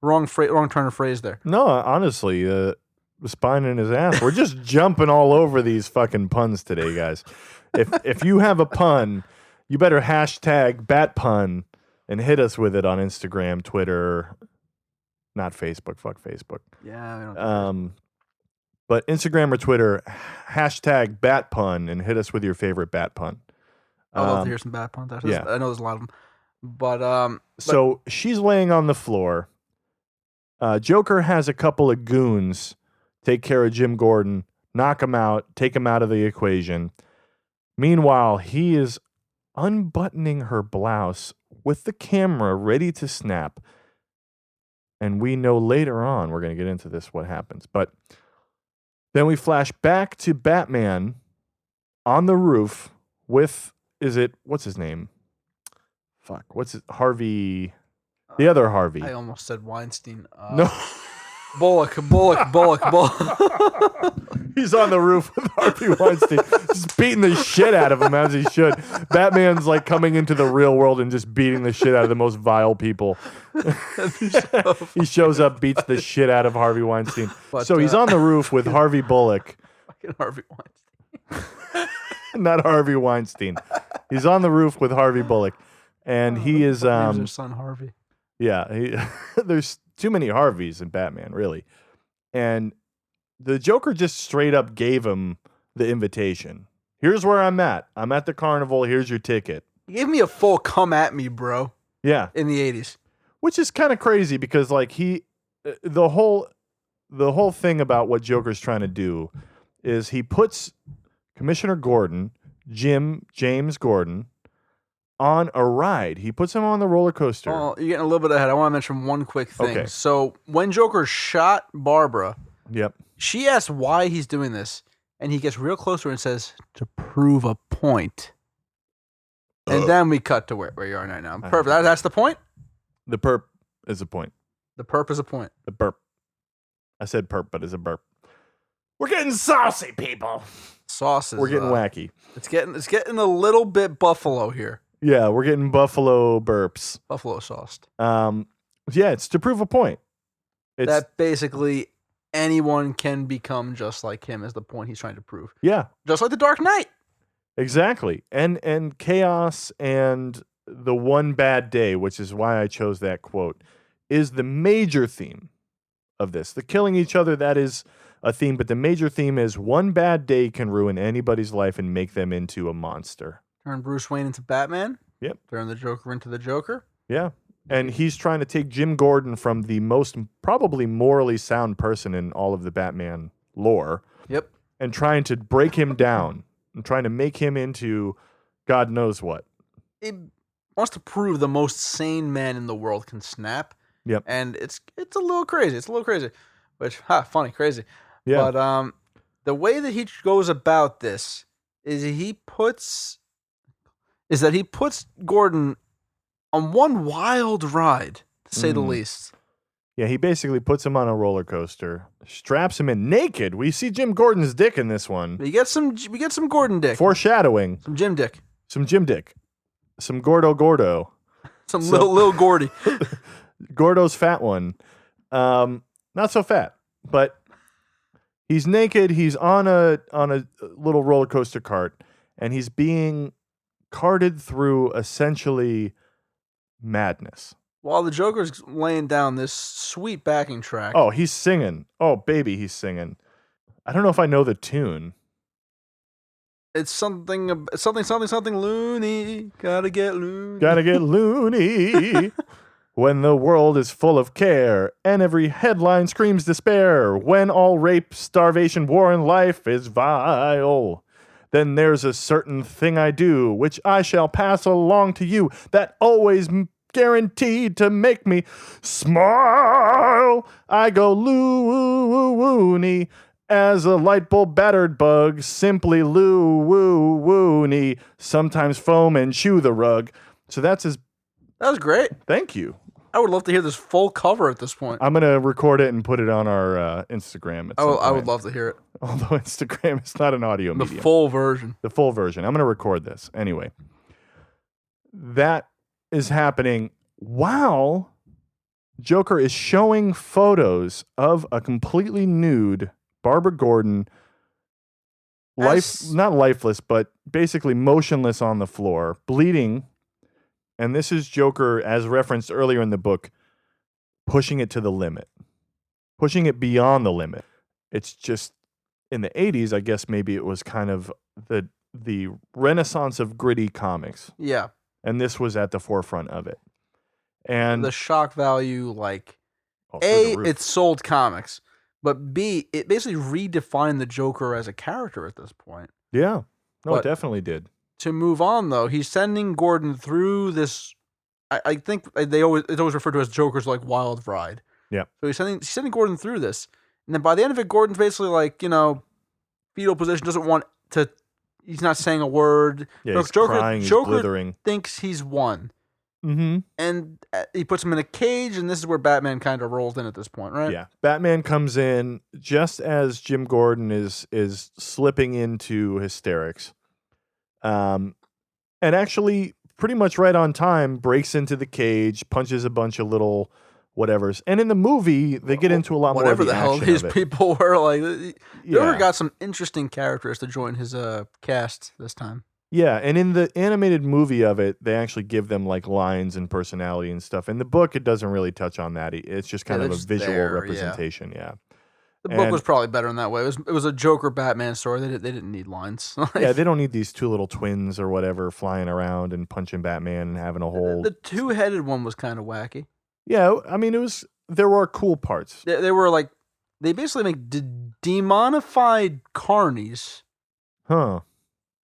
Wrong turn of phrase there. No, honestly, the spine in his ass. We're just jumping all over these fucking puns today, guys. If you have a pun, you better hashtag #BatPun and hit us with it on Instagram, Twitter, not Facebook. Fuck Facebook. Yeah. I don't But Instagram or Twitter, hashtag #BatPun and hit us with your favorite bat pun. I'd love to hear some bat puns. Yeah. I know there's a lot of them. But so she's laying on the floor. Joker has a couple of goons take care of Jim Gordon, knock him out, take him out of the equation. Meanwhile, he is unbuttoning her blouse with the camera ready to snap. And we know later on, we're going to get into this, what happens. But then we flash back to Batman on the roof with, what's his name? Harvey, the other Harvey. I almost said Weinstein. No. Bullock. He's on the roof with Harvey Weinstein, just beating the shit out of him as he should. Batman's like coming into the real world and just beating the shit out of the most vile people. He shows up, beats the shit out of Harvey Weinstein. But, so he's on the roof with Harvey Bullock. Fucking Harvey Weinstein. Not Harvey Weinstein. He's on the roof with Harvey Bullock. And he is... his son Harvey. Yeah. There's too many Harveys in Batman, really. And the Joker just straight up gave him the invitation. Here's where I'm at. I'm at the carnival. Here's your ticket. He gave me a full come at me, bro. Yeah. In the 80s. Which is kind of crazy because like the whole thing about what Joker's trying to do is he puts Commissioner Gordon, James Gordon, on a ride. He puts him on the roller coaster. Oh, you're getting a little bit ahead. I want to mention one quick thing. Okay. So when Joker shot Barbara, yep, she asks why he's doing this, and he gets real close to her and says, to prove a point. And then we cut to where you are right now. Perfect. That's the point? The perp is a point. The perp is a point. The burp. I said perp, but it's a burp. We're getting saucy, people. Sauces. We're getting wacky. It's getting a little bit buffalo here. Yeah, we're getting buffalo burps. Buffalo sauced. Yeah, it's to prove a point. It's that basically anyone can become just like him is the point he's trying to prove. Yeah. Just like the Dark Knight. Exactly. And chaos and the one bad day, which is why I chose that quote, is the major theme of this. The killing each other, that is a theme, but the major theme is one bad day can ruin anybody's life and make them into a monster. Turn Bruce Wayne into Batman. Yep. Turn the Joker into the Joker. Yeah. And he's trying to take Jim Gordon from the most probably morally sound person in all of the Batman lore. Yep. And trying to break him down and trying to make him into God knows what. It wants to prove the most sane man in the world can snap. Yep. And it's a little crazy. It's a little crazy. Which, funny, crazy. Yeah. But the way that he goes about this is he puts Gordon on one wild ride, to say the least. Yeah, he basically puts him on a roller coaster, straps him in naked. We see Jim Gordon's dick in this one. We get some Gordon dick. Foreshadowing. Some Jim dick. Some Jim dick. Some Gordo. Some little Gordy. Gordo's fat one. Not so fat, but he's naked. He's on a little roller coaster cart, and he's being carted through essentially madness. While the Joker's laying down this sweet backing track. Oh, he's singing. Oh, baby, he's singing. I don't know if I know the tune. It's something loony. Gotta get loony. Gotta get loony. When the world is full of care and every headline screams despair. When all rape, starvation, war, and life is vile. Then there's a certain thing I do, which I shall pass along to you, that always guaranteed to make me smile. I go loony as a light bulb battered bug, simply loony. Sometimes foam and chew the rug. So that's his. That was great. Thank you. I would love to hear this full cover at this point. I'm gonna record it and put it on our Instagram. I would love to hear it. Although Instagram is not an audio medium. The full version. The full version. I'm gonna record this anyway. That is happening while Joker is showing photos of a completely nude Barbara Gordon, not lifeless, but basically motionless on the floor, bleeding. And this is Joker, as referenced earlier in the book, pushing it to the limit, pushing it beyond the limit. It's just in the 80s, I guess maybe it was kind of the renaissance of gritty comics. Yeah. And this was at the forefront of it. And the shock value, like, A, it sold comics, but B, it basically redefined the Joker as a character at this point. Yeah. No, it definitely did. To move on, though, he's sending Gordon through this. I think it's always referred to as Joker's like wild ride. Yeah. So he's sending Gordon through this, and then by the end of it, Gordon's basically like, fetal position, doesn't want to. He's not saying a word. Yeah, he's crying, he's blithering. Thinks he's won. Mm-hmm. And he puts him in a cage, and this is where Batman kind of rolls in at this point, right? Yeah. Batman comes in just as Jim Gordon is slipping into hysterics. And actually, pretty much right on time, breaks into the cage, punches a bunch of little whatevers. And in the movie, they get into a lot more of the hell action these of it. people were like. Joker got some interesting characters to join his cast this time. Yeah, and in the animated movie of it, they actually give them like lines and personality and stuff. In the book, it doesn't really touch on that. It's just kind of a visual representation. Yeah. The book was probably better in that way. It was a Joker Batman story. They didn't need lines. Yeah, they don't need these two little twins or whatever flying around and punching Batman and having a whole. The two-headed one was kind of wacky. Yeah, I mean there were cool parts. They were like they basically make demonified carnies. Huh.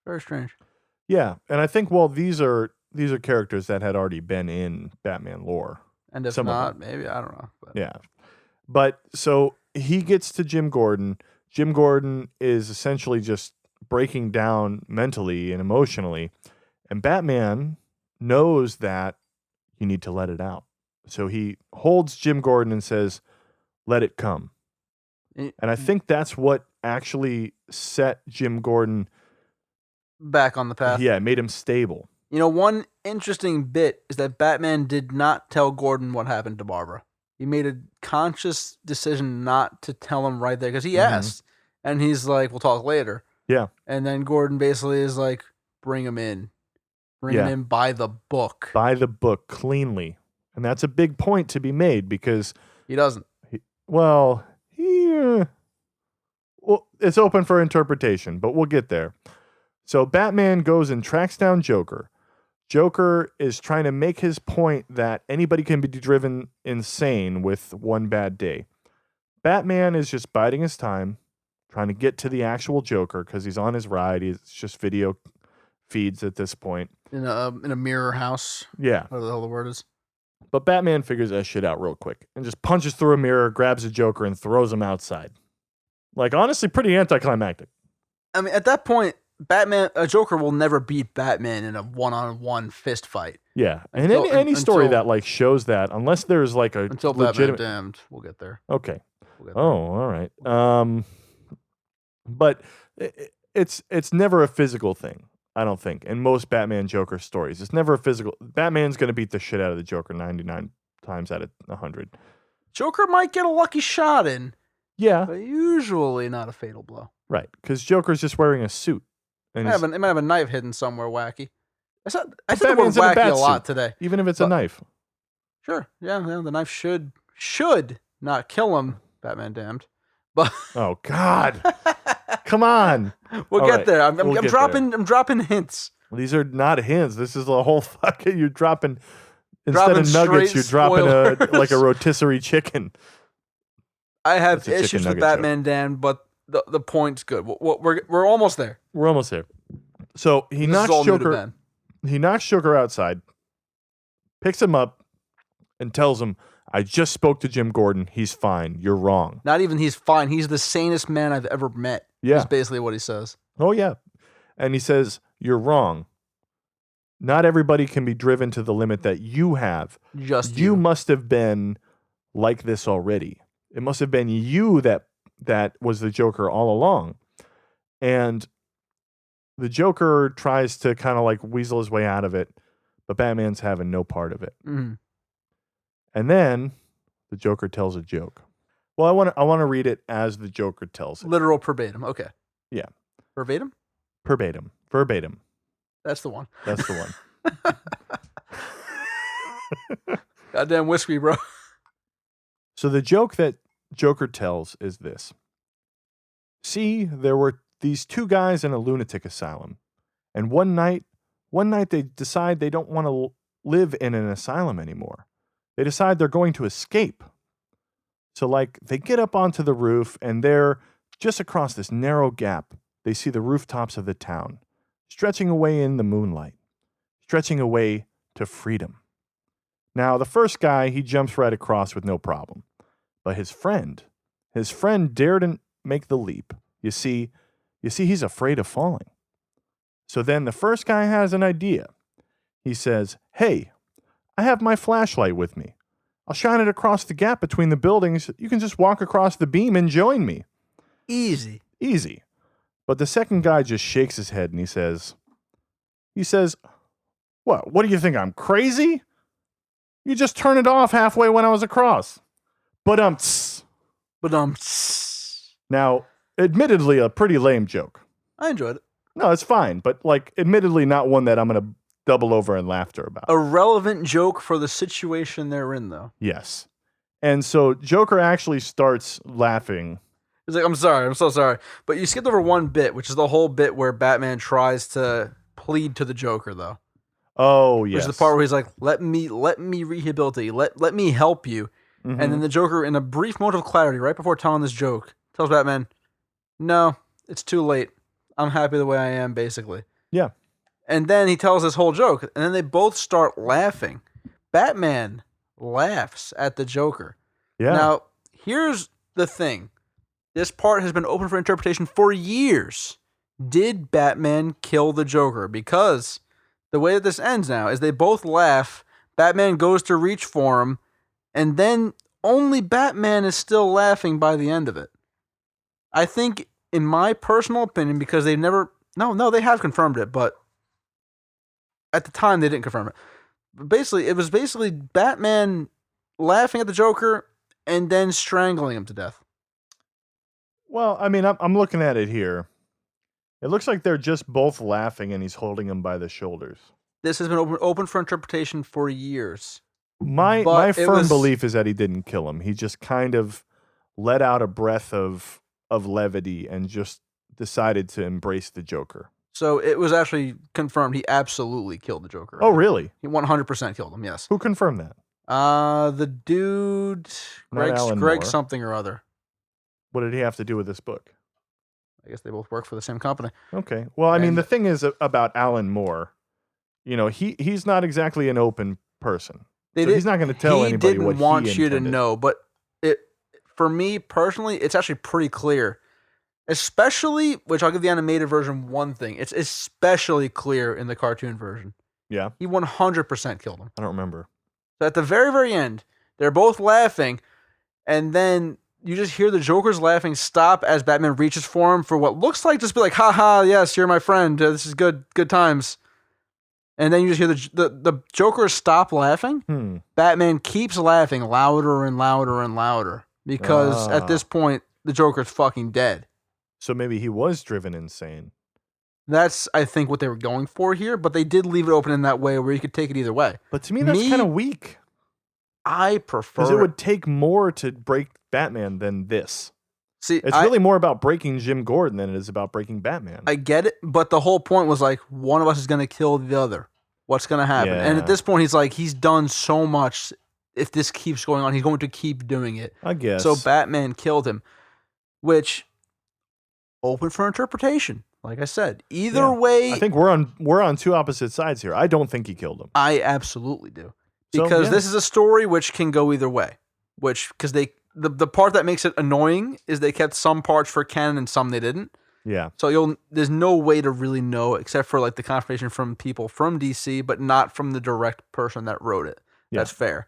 Very strange. Yeah, and I think these are characters that had already been in Batman lore. And if not, maybe I don't know. But. Yeah, but so. He gets to Jim Gordon. Jim Gordon is essentially just breaking down mentally and emotionally. And Batman knows that you need to let it out. So he holds Jim Gordon and says, let it come. And I think that's what actually set Jim Gordon back on the path. Yeah, it made him stable. One interesting bit is that Batman did not tell Gordon what happened to Barbara. He made a conscious decision not to tell him right there because he asked, and he's like, "We'll talk later." Yeah, and then Gordon basically is like, "Bring him in." Bringing in by the book. By the book, cleanly. And that's a big point to be made because... He doesn't. Well, it's open for interpretation, but we'll get there. So Batman goes and tracks down Joker. Joker is trying to make his point that anybody can be driven insane with one bad day. Batman is just biding his time, trying to get to the actual Joker because he's on his ride. It's just video feeds at this point. In a mirror house. Yeah. Whatever the hell the word is. But Batman figures that shit out real quick and just punches through a mirror, grabs a Joker, and throws him outside. Like, honestly, pretty anticlimactic. I mean, at that point, a Joker will never beat Batman in a one-on-one fist fight. Yeah, and any story that like shows that, unless there's like a until legitimate... Batman Damned, we'll get there. Okay. We'll get there. Oh, all right. But it's never a physical thing, I don't think. In most Batman Joker stories, it's never a physical. Batman's going to beat the shit out of the Joker 99 times out of 100. Joker might get a lucky shot in. Yeah, but usually not a fatal blow. Right, because Joker's just wearing a suit. And it might have a knife hidden somewhere wacky. I said the word Batman's in a wacky bat a lot suit, today. even if it's a knife. Sure, yeah, the knife should not kill him, Batman Damned. But oh God, come on, we'll get there. I'm dropping hints. These are not hints. This is a whole fucking. You're dropping instead of nuggets. You're dropping a rotisserie chicken. I have issues with Batman Damned, but the point's good. We're almost there. We're almost there. So he knocks Joker. He knocks Joker outside, picks him up, and tells him, "I just spoke to Jim Gordon. He's fine. You're wrong." Not even he's fine. He's the sanest man I've ever met. Yeah, is basically what he says. Oh yeah, and he says, "You're wrong. Not everybody can be driven to the limit that you have. Just you must have been like this already. It must have been you that was the Joker all along." And the Joker tries to kind of like weasel his way out of it, but Batman's having no part of it. Mm-hmm. And then the Joker tells a joke. Well, I want to read it as the Joker tells it. Literal verbatim. Okay. Yeah. Verbatim? Verbatim. That's the one. That's the one. Goddamn whiskey, bro. So the joke that Joker tells is this. See, there were these two guys in a lunatic asylum. And one night they decide they don't want to live in an asylum anymore. They decide they're going to escape. So like they get up onto the roof and they're just across this narrow gap. They see the rooftops of the town, stretching away in the moonlight, stretching away to freedom. Now, the first guy, he jumps right across with no problem. But his friend dared make the leap. You see, he's afraid of falling. So then the first guy has an idea. He says, "Hey, I have my flashlight with me. I'll shine it across the gap between the buildings. You can just walk across the beam and join me." Easy. But the second guy just shakes his head and he says, What do you think, I'm crazy? You just turn it off halfway when I was across. But Now, admittedly, a pretty lame joke. I enjoyed it. No, it's fine, but like, admittedly, not one that I'm going to double over in laughter about. A relevant joke for the situation they're in, though. Yes. And so Joker actually starts laughing. He's like, "I'm sorry, I'm so sorry." But you skipped over one bit, which is the whole bit where Batman tries to plead to the Joker, though. Oh, yes. Which is the part where he's like, let me rehabilitate you. Let me help you. Mm-hmm. And then the Joker, in a brief moment of clarity, right before telling this joke, tells Batman, "No, it's too late. I'm happy the way I am," basically. Yeah. And then he tells this whole joke, and then they both start laughing. Batman laughs at the Joker. Yeah. Now, here's the thing. This part has been open for interpretation for years. Did Batman kill the Joker? Because the way that this ends now is they both laugh, Batman goes to reach for him, and then only Batman is still laughing by the end of it. I think, in my personal opinion, because they've never... No, they have confirmed it, but at the time they didn't confirm it. But basically, it was Batman laughing at the Joker and then strangling him to death. Well, I mean, I'm looking at it here. It looks like they're just both laughing and he's holding him by the shoulders. This has been open for interpretation for years. My But it firm was- belief is that he didn't kill him. He just kind of let out a breath of levity and just decided to embrace the Joker. So it was actually confirmed he absolutely killed the Joker. Oh, really? He 100% killed him, yes. Who confirmed that? The dude, Alan Greg Moore. something or other. What did he have to do with this book? I guess they both work for the same company. Okay. Well, I mean, And- the thing is about Alan Moore, you know, he's not exactly an open person. So he's not going to tell anybody what he didn't want you to intended. know, but for me personally, it's actually pretty clear. Especially, which I'll give the animated version one thing. It's especially clear in the cartoon version. Yeah. He 100% killed him. I don't remember. So at the very, very end, they're both laughing, and then you just hear the Joker's laughing stop as Batman reaches for him for what looks like just be like, haha, yes, you're my friend. This is good times. And then you just hear the Joker stop laughing. Batman keeps laughing louder and louder and louder because at this point, the Joker's fucking dead. So maybe he was driven insane. That's, I think, what they were going for here, but they did leave it open in that way where you could take it either way. But to me, that's kind of weak. I prefer Because it would take more to break Batman than this. See, It's really more about breaking Jim Gordon than it is about breaking Batman. I get it, but the whole point was like, one of us is going to kill the other. What's going to happen? And Yeah. at this point, he's like, he's done so much. If this keeps going on, he's going to keep doing it. I guess. So Batman killed him, which open for interpretation. Like I said, either way, I think we're on two opposite sides here. I don't think he killed him. I absolutely do. So, Because yeah. this is a story which can go either way. Because the part that makes it annoying is they kept some parts for canon and some they didn't. Yeah. So there's no way to really know except for like the confirmation from people from DC, but not from the direct person that wrote it. Yeah. That's fair.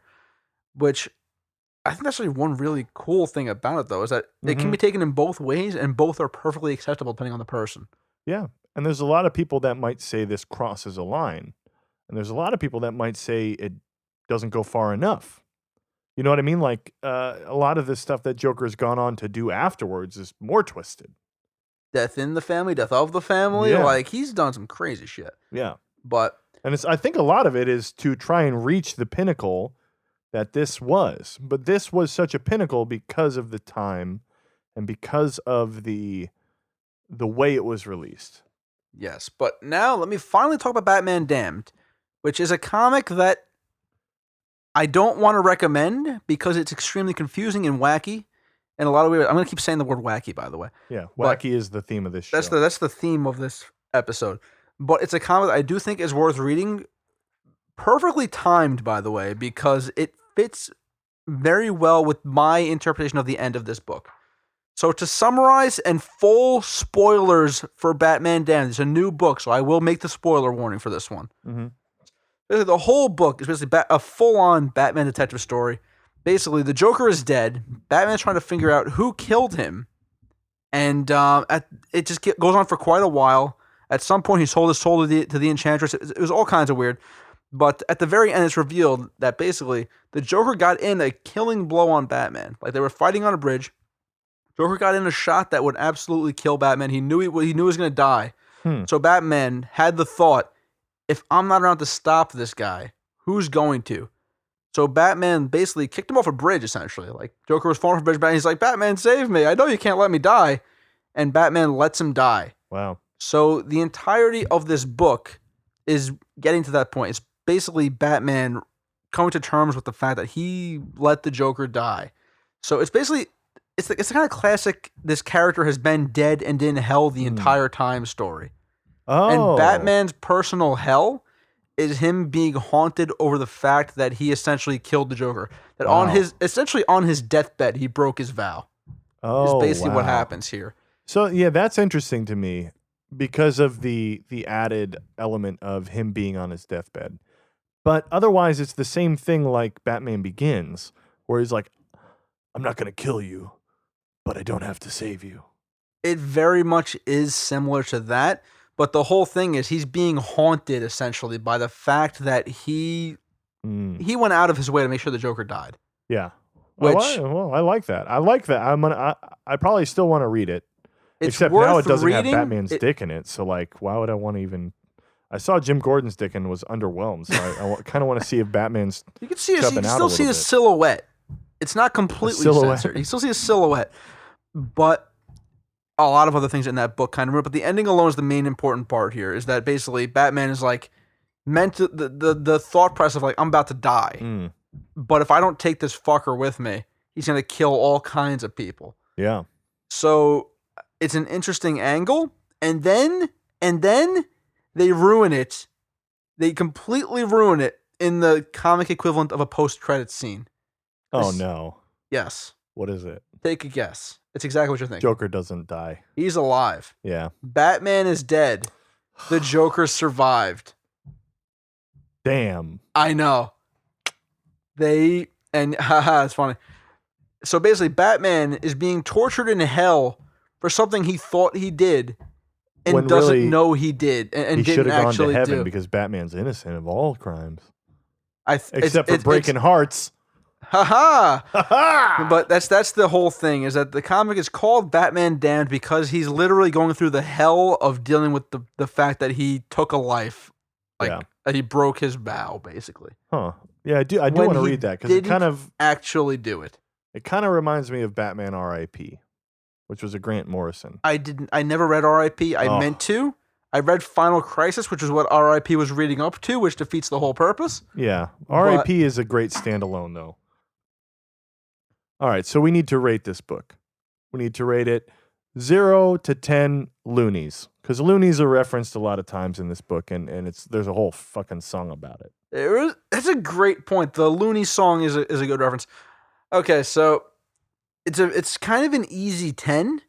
Which I think that's actually one really cool thing about it though, is that it can be taken in both ways and both are perfectly acceptable depending on the person. Yeah. And there's a lot of people that might say this crosses a line. And there's a lot of people that might say it doesn't go far enough. You know what I mean? Like a lot of this stuff that Joker's gone on to do afterwards is more twisted. Death in the family, death of the family. Yeah. Like he's done some crazy shit. Yeah. But And I think a lot of it is to try and reach the pinnacle that this was. But this was such a pinnacle because of the time and because of the way it was released. yes. But now let me finally talk about Batman Damned, which is a comic that I don't want to recommend because it's extremely confusing and wacky. In a lot of ways, I'm going to keep saying the word wacky, by the way. Yeah, But wacky is the theme of this show. That's the theme of this episode. But it's a comic that I do think is worth reading. Perfectly timed, by the way, because it fits very well with my interpretation of the end of this book. So to summarize, and full spoilers for Batman Damned, it's a new book, so I will make the spoiler warning for this one. Mm-hmm. Basically, the whole book is basically a full-on Batman detective story. Basically, the Joker is dead. Batman's trying to figure out who killed him. And it just goes on for quite a while. At some point, he sold his soul to the Enchantress. It was all kinds of weird. But at the very end, it's revealed that basically the Joker got in a killing blow on Batman. Like they were fighting on a bridge. Joker got in a shot that would absolutely kill Batman. He knew he was going to die. So Batman had the thought, if I'm not around to stop this guy, who's going to? So Batman basically kicked him off a bridge, essentially. Like, Joker was falling off a bridge, and he's like, Batman, save me. I know you can't let me die. And Batman lets him die. Wow. So the entirety of this book is getting to that point. It's basically Batman coming to terms with the fact that he let the Joker die. So it's basically, it's the kind of classic, this character has been dead and in hell the entire time story. Oh. And Batman's personal hell is him being haunted over the fact that he essentially killed the Joker. That Wow. essentially on his deathbed, he broke his vow. Oh, Is basically what wow. happens here. So yeah, that's interesting to me because of the added element of him being on his deathbed. But otherwise, it's the same thing like Batman Begins, where he's like, I'm not going to kill you, but I don't have to save you. It very much is similar to that, but the whole thing is he's being haunted essentially by the fact that he went out of his way to make sure the Joker died. Yeah. Which I like that. I like that. I probably still want to read it. it's Except worth now it doesn't reading. have Batman's dick in it, so like, why would I want to even? I saw Jim Gordon's dick and was underwhelmed. So I kind of want to see if Batman's. You can see. You stepping can out still a see little a bit. silhouette. It's not completely silhouette. censored. You still see a silhouette, but a lot of other things in that book kind of. But the ending alone is the main important part here. Is that basically Batman is like meant to, the thought process of like I'm about to die, but if I don't take this fucker with me, he's gonna kill all kinds of people. Yeah. So it's an interesting angle, and then they ruin it. They completely ruin it in the comic equivalent of a post-credits scene. Oh no. Yes. What is it? Take a guess. It's exactly what you're thinking. Joker doesn't die. He's alive. Yeah. Batman is dead. The Joker survived. Damn. I know. Haha, it's funny. So basically, Batman is being tortured in hell for something he thought he did and When doesn't really, know he did and he should didn't have gone actually to heaven do. because Batman's innocent of all crimes. Except for breaking hearts. Haha! But that's the whole thing, is that the comic is called Batman Damned because he's literally going through the hell of dealing with the fact that he took a life. That he broke his vow, basically. Huh. Yeah, I do want to read that because it kind of actually do it. It kind of reminds me of Batman R.I.P., which was a Grant Morrison. I never read R.I.P. I meant to. I read Final Crisis, which is what R.I.P. was reading up to, which defeats the whole purpose. Yeah. R.I.P. is a great standalone, though. All right, so we need to rate this book. We need to rate it 0 to 10 loonies, because loonies are referenced a lot of times in this book, and there's a whole fucking song about it. That's a great point. The Looney song is a good reference. Okay, so it's kind of an easy 10,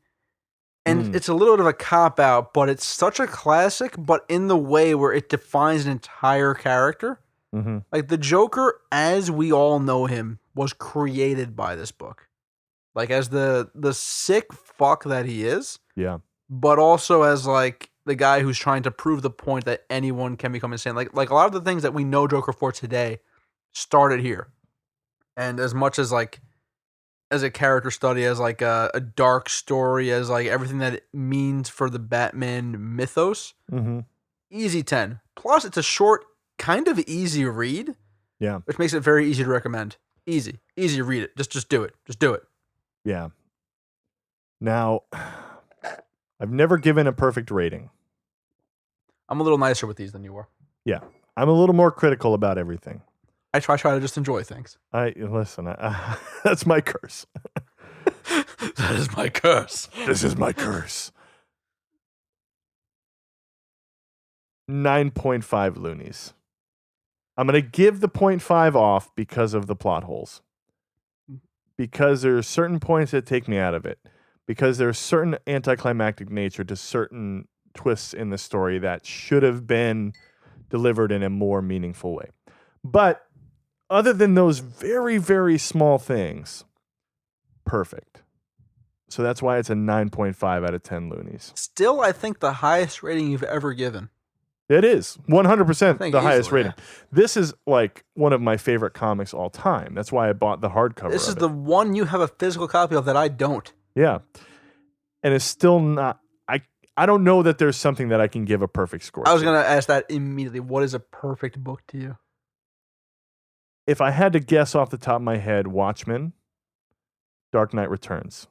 and it's a little bit of a cop-out, but it's such a classic, but in the way where it defines an entire character. Mm-hmm. Like, the Joker, as we all know him, was created by this book. Like, as the sick fuck that he is. Yeah. But also as, like, the guy who's trying to prove the point that anyone can become insane. Like a lot of the things that we know Joker for today started here. And as much as, like, as a character study, as, like, a dark story, as, like, everything that it means for the Batman mythos, easy 10. Plus, it's a short, kind of easy read. Yeah. Which makes it very easy to recommend. Easy to read it. Just do it. Just do it. Yeah. Now, I've never given a perfect rating. I'm a little nicer with these than you are. Yeah. I'm a little more critical about everything. I try to just enjoy things. Listen, that's my curse. That is my curse. This is my curse. 9.5 loonies. I'm going to give the 0.5 off because of the plot holes. Because there are certain points that take me out of it. Because there's certain anticlimactic nature to certain twists in the story that should have been delivered in a more meaningful way. But other than those very, very small things, perfect. So that's why it's a 9.5 out of 10 loonies. Still, I think the highest rating you've ever given. It is 100% the highest rating. Yeah. This is like one of my favorite comics all time. That's why I bought the hardcover. This is the one you have a physical copy of that I don't. Yeah. And it's still not, I don't know that there's something that I can give a perfect score. I was going to ask that immediately. What is a perfect book to you? If I had to guess off the top of my head, Watchmen, Dark Knight Returns.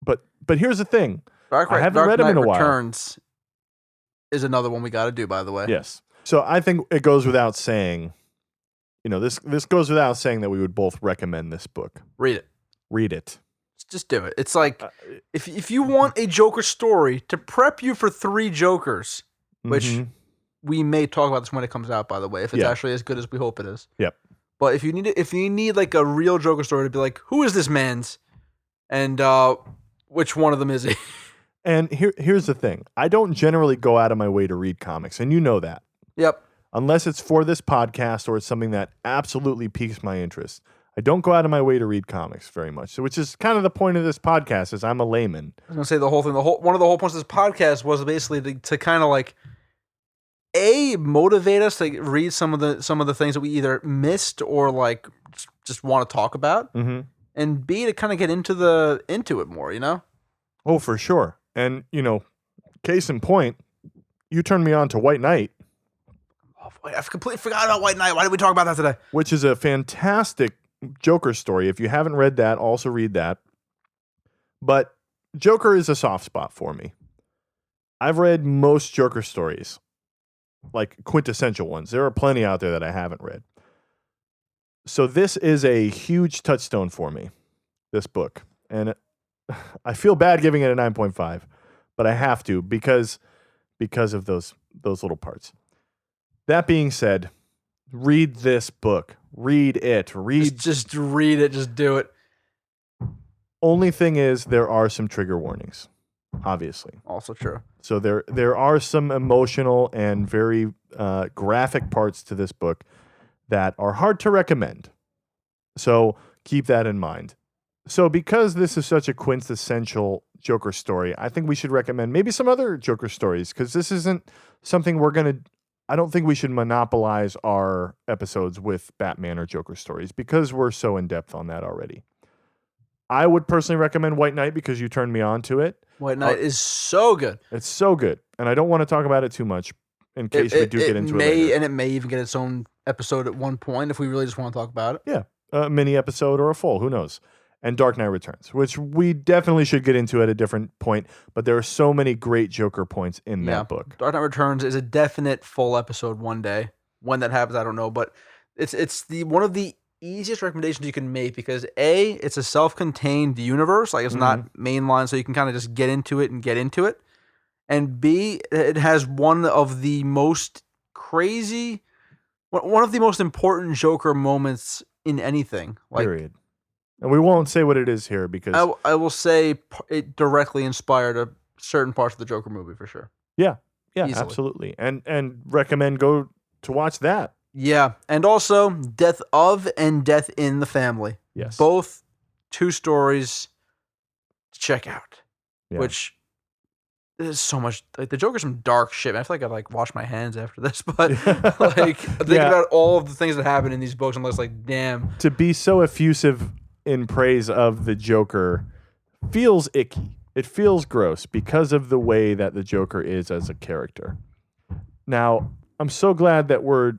But here's the thing. I haven't read them in a while. Returns is another one we got to do, by the way. Yes. So I think it goes without saying, this goes without saying that we would both recommend this book. Read it. Read it. Just do it. It's like, if you want a Joker story to prep you for 3 Jokers, which we may talk about this when it comes out, by the way, if it's actually as good as we hope it is. Yep. But if you need like a real Joker story to be like, who is this man's? And which one of them is he? And here's the thing. I don't generally go out of my way to read comics, and you know that. Yep. Unless it's for this podcast or it's something that absolutely piques my interest. I don't go out of my way to read comics very much. So, which is kind of the point of this podcast, is I'm a layman. I was going to say the whole thing. One of the whole points of this podcast was basically to kind of like motivate us to read some of the things that we either missed or like just want to talk about, and B, to kind of get into it more. Oh, for sure. And case in point, you turned me on to White Knight. I've completely forgot about White Knight. Why did we talk about that today? Which is a fantastic Joker story. If you haven't read that, also read that. But Joker is a soft spot for me. I've read most Joker stories, like quintessential ones. There are plenty out there that I haven't read. So this is a huge touchstone for me, this book. And I feel bad giving it a 9.5, but I have to because of those little parts. That being said, read this book. Read it. Just read it. Just do it. Only thing is there are some trigger warnings, obviously. Also true. So there are some emotional and very graphic parts to this book that are hard to recommend. So keep that in mind. So because this is such a quintessential Joker story, I think we should recommend maybe some other Joker stories, because this isn't something I don't think we should monopolize our episodes with Batman or Joker stories, because we're so in depth on that already. I would personally recommend White Knight because you turned me on to it. White Knight is so good. It's so good. And I don't want to talk about it too much in case we do get into it later. And it may even get its own episode at one point if we really just want to talk about it. Yeah. A mini episode or a full. Who knows? And Dark Knight Returns, which we definitely should get into at a different point. But there are so many great Joker points in that book. Dark Knight Returns is a definite full episode one day. When that happens, I don't know. But it's one of the easiest recommendations you can make because A, it's a self-contained universe. Like it's not mainline, so you can kind of just get into it. And B, it has one of the most important Joker moments in anything. Period. And we won't say what it is here because I will say it directly inspired a certain parts of the Joker movie for sure. Yeah, Easily. Absolutely. And recommend go to watch that. Yeah, and also Death of and Death in the Family. Yes. Both 2 stories to check out. Yeah. Which is so much like the Joker's some dark shit. Man. I feel like I'd wash my hands after this, but thinking about all of the things that happen in these books, I'm just like, damn. To be so effusive in praise of the Joker feels icky. It feels gross because of the way that the Joker is as a character. Now, I'm so glad that we're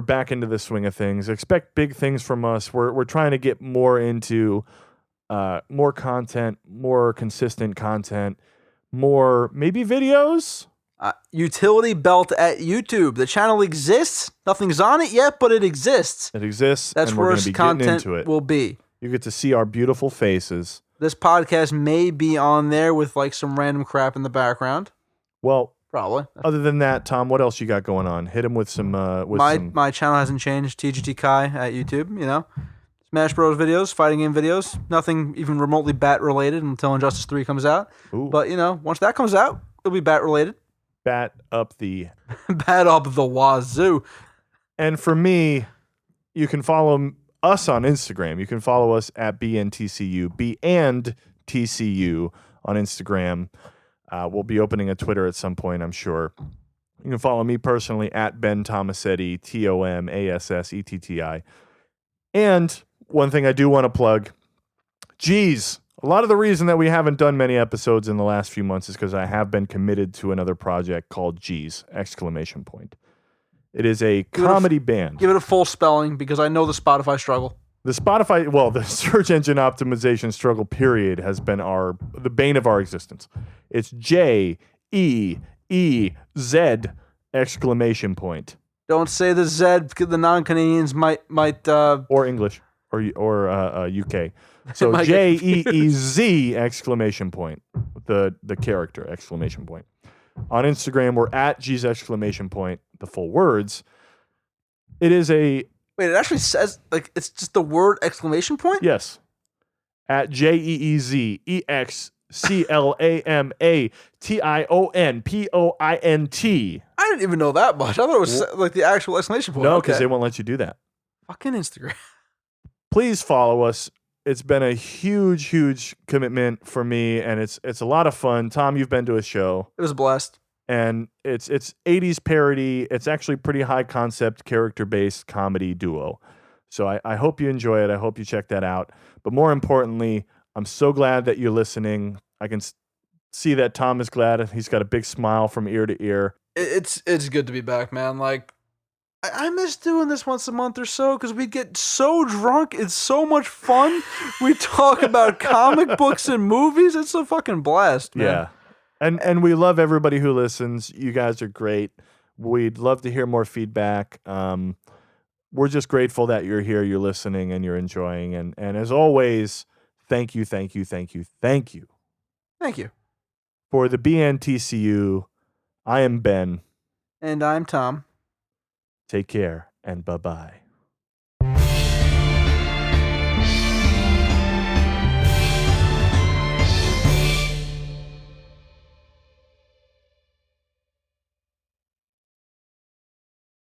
back into the swing of things. Expect big things from us. We're trying to get more into more content, more consistent content, more maybe videos. Utility belt at YouTube. The channel exists. Nothing's on it yet, but it exists. It exists. That's and where we're going to be getting content into it. will be. You get to see our beautiful faces. This podcast may be on there with some random crap in the background. Well, probably. Other than that, Tom, what else you got going on? Hit him with some. My channel hasn't changed. tgtkai at YouTube. Smash Bros videos, fighting game videos. Nothing even remotely bat related until Injustice 3 comes out. Ooh. But once that comes out, it'll be bat related. Bat up the wazoo. And for me, you can follow us on Instagram. You can follow us at BNTCU, B and TCU on Instagram. We'll be opening a Twitter at some point, I'm sure. You can follow me personally at Ben Tomassetti, TOMASSETTI. And one thing I do want to plug, geez, a lot of the reason that we haven't done many episodes in the last few months is because I have been committed to another project called Geez! ! It is a comedy band. Give it a full spelling because I know the Spotify struggle. The search engine optimization struggle period has been the bane of our existence. It's JEEZ ! Don't say the Z because the non-Canadians might or English or UK. So JEEZ ! The character ! On Instagram, we're at G's ! The full words. It is a... Wait, it actually says, it's just the word ! Yes. At JEEZEXCLAMATIONPOINT. I didn't even know that much. I thought it was the actual exclamation point. No, because they won't let you do that. Fucking Instagram. Please follow us. It's been a huge, huge commitment for me, and it's a lot of fun. Tom, you've been to a show. It was blessed. And it's 80s parody. It's actually pretty high concept, character-based comedy duo. So I hope you enjoy it. I hope you check that out. But more importantly, I'm so glad that you're listening. I can see that Tom is glad. He's got a big smile from ear to ear. It's good to be back, man. I miss doing this once a month or so because we get so drunk. It's so much fun. We talk about comic books and movies. It's a fucking blast, man. Yeah. And we love everybody who listens. You guys are great. We'd love to hear more feedback. We're just grateful that you're here, you're listening, and you're enjoying. And as always, thank you, thank you, thank you, thank you. Thank you. For the BNTCU, I am Ben. And I'm Tom. Take care and bye-bye.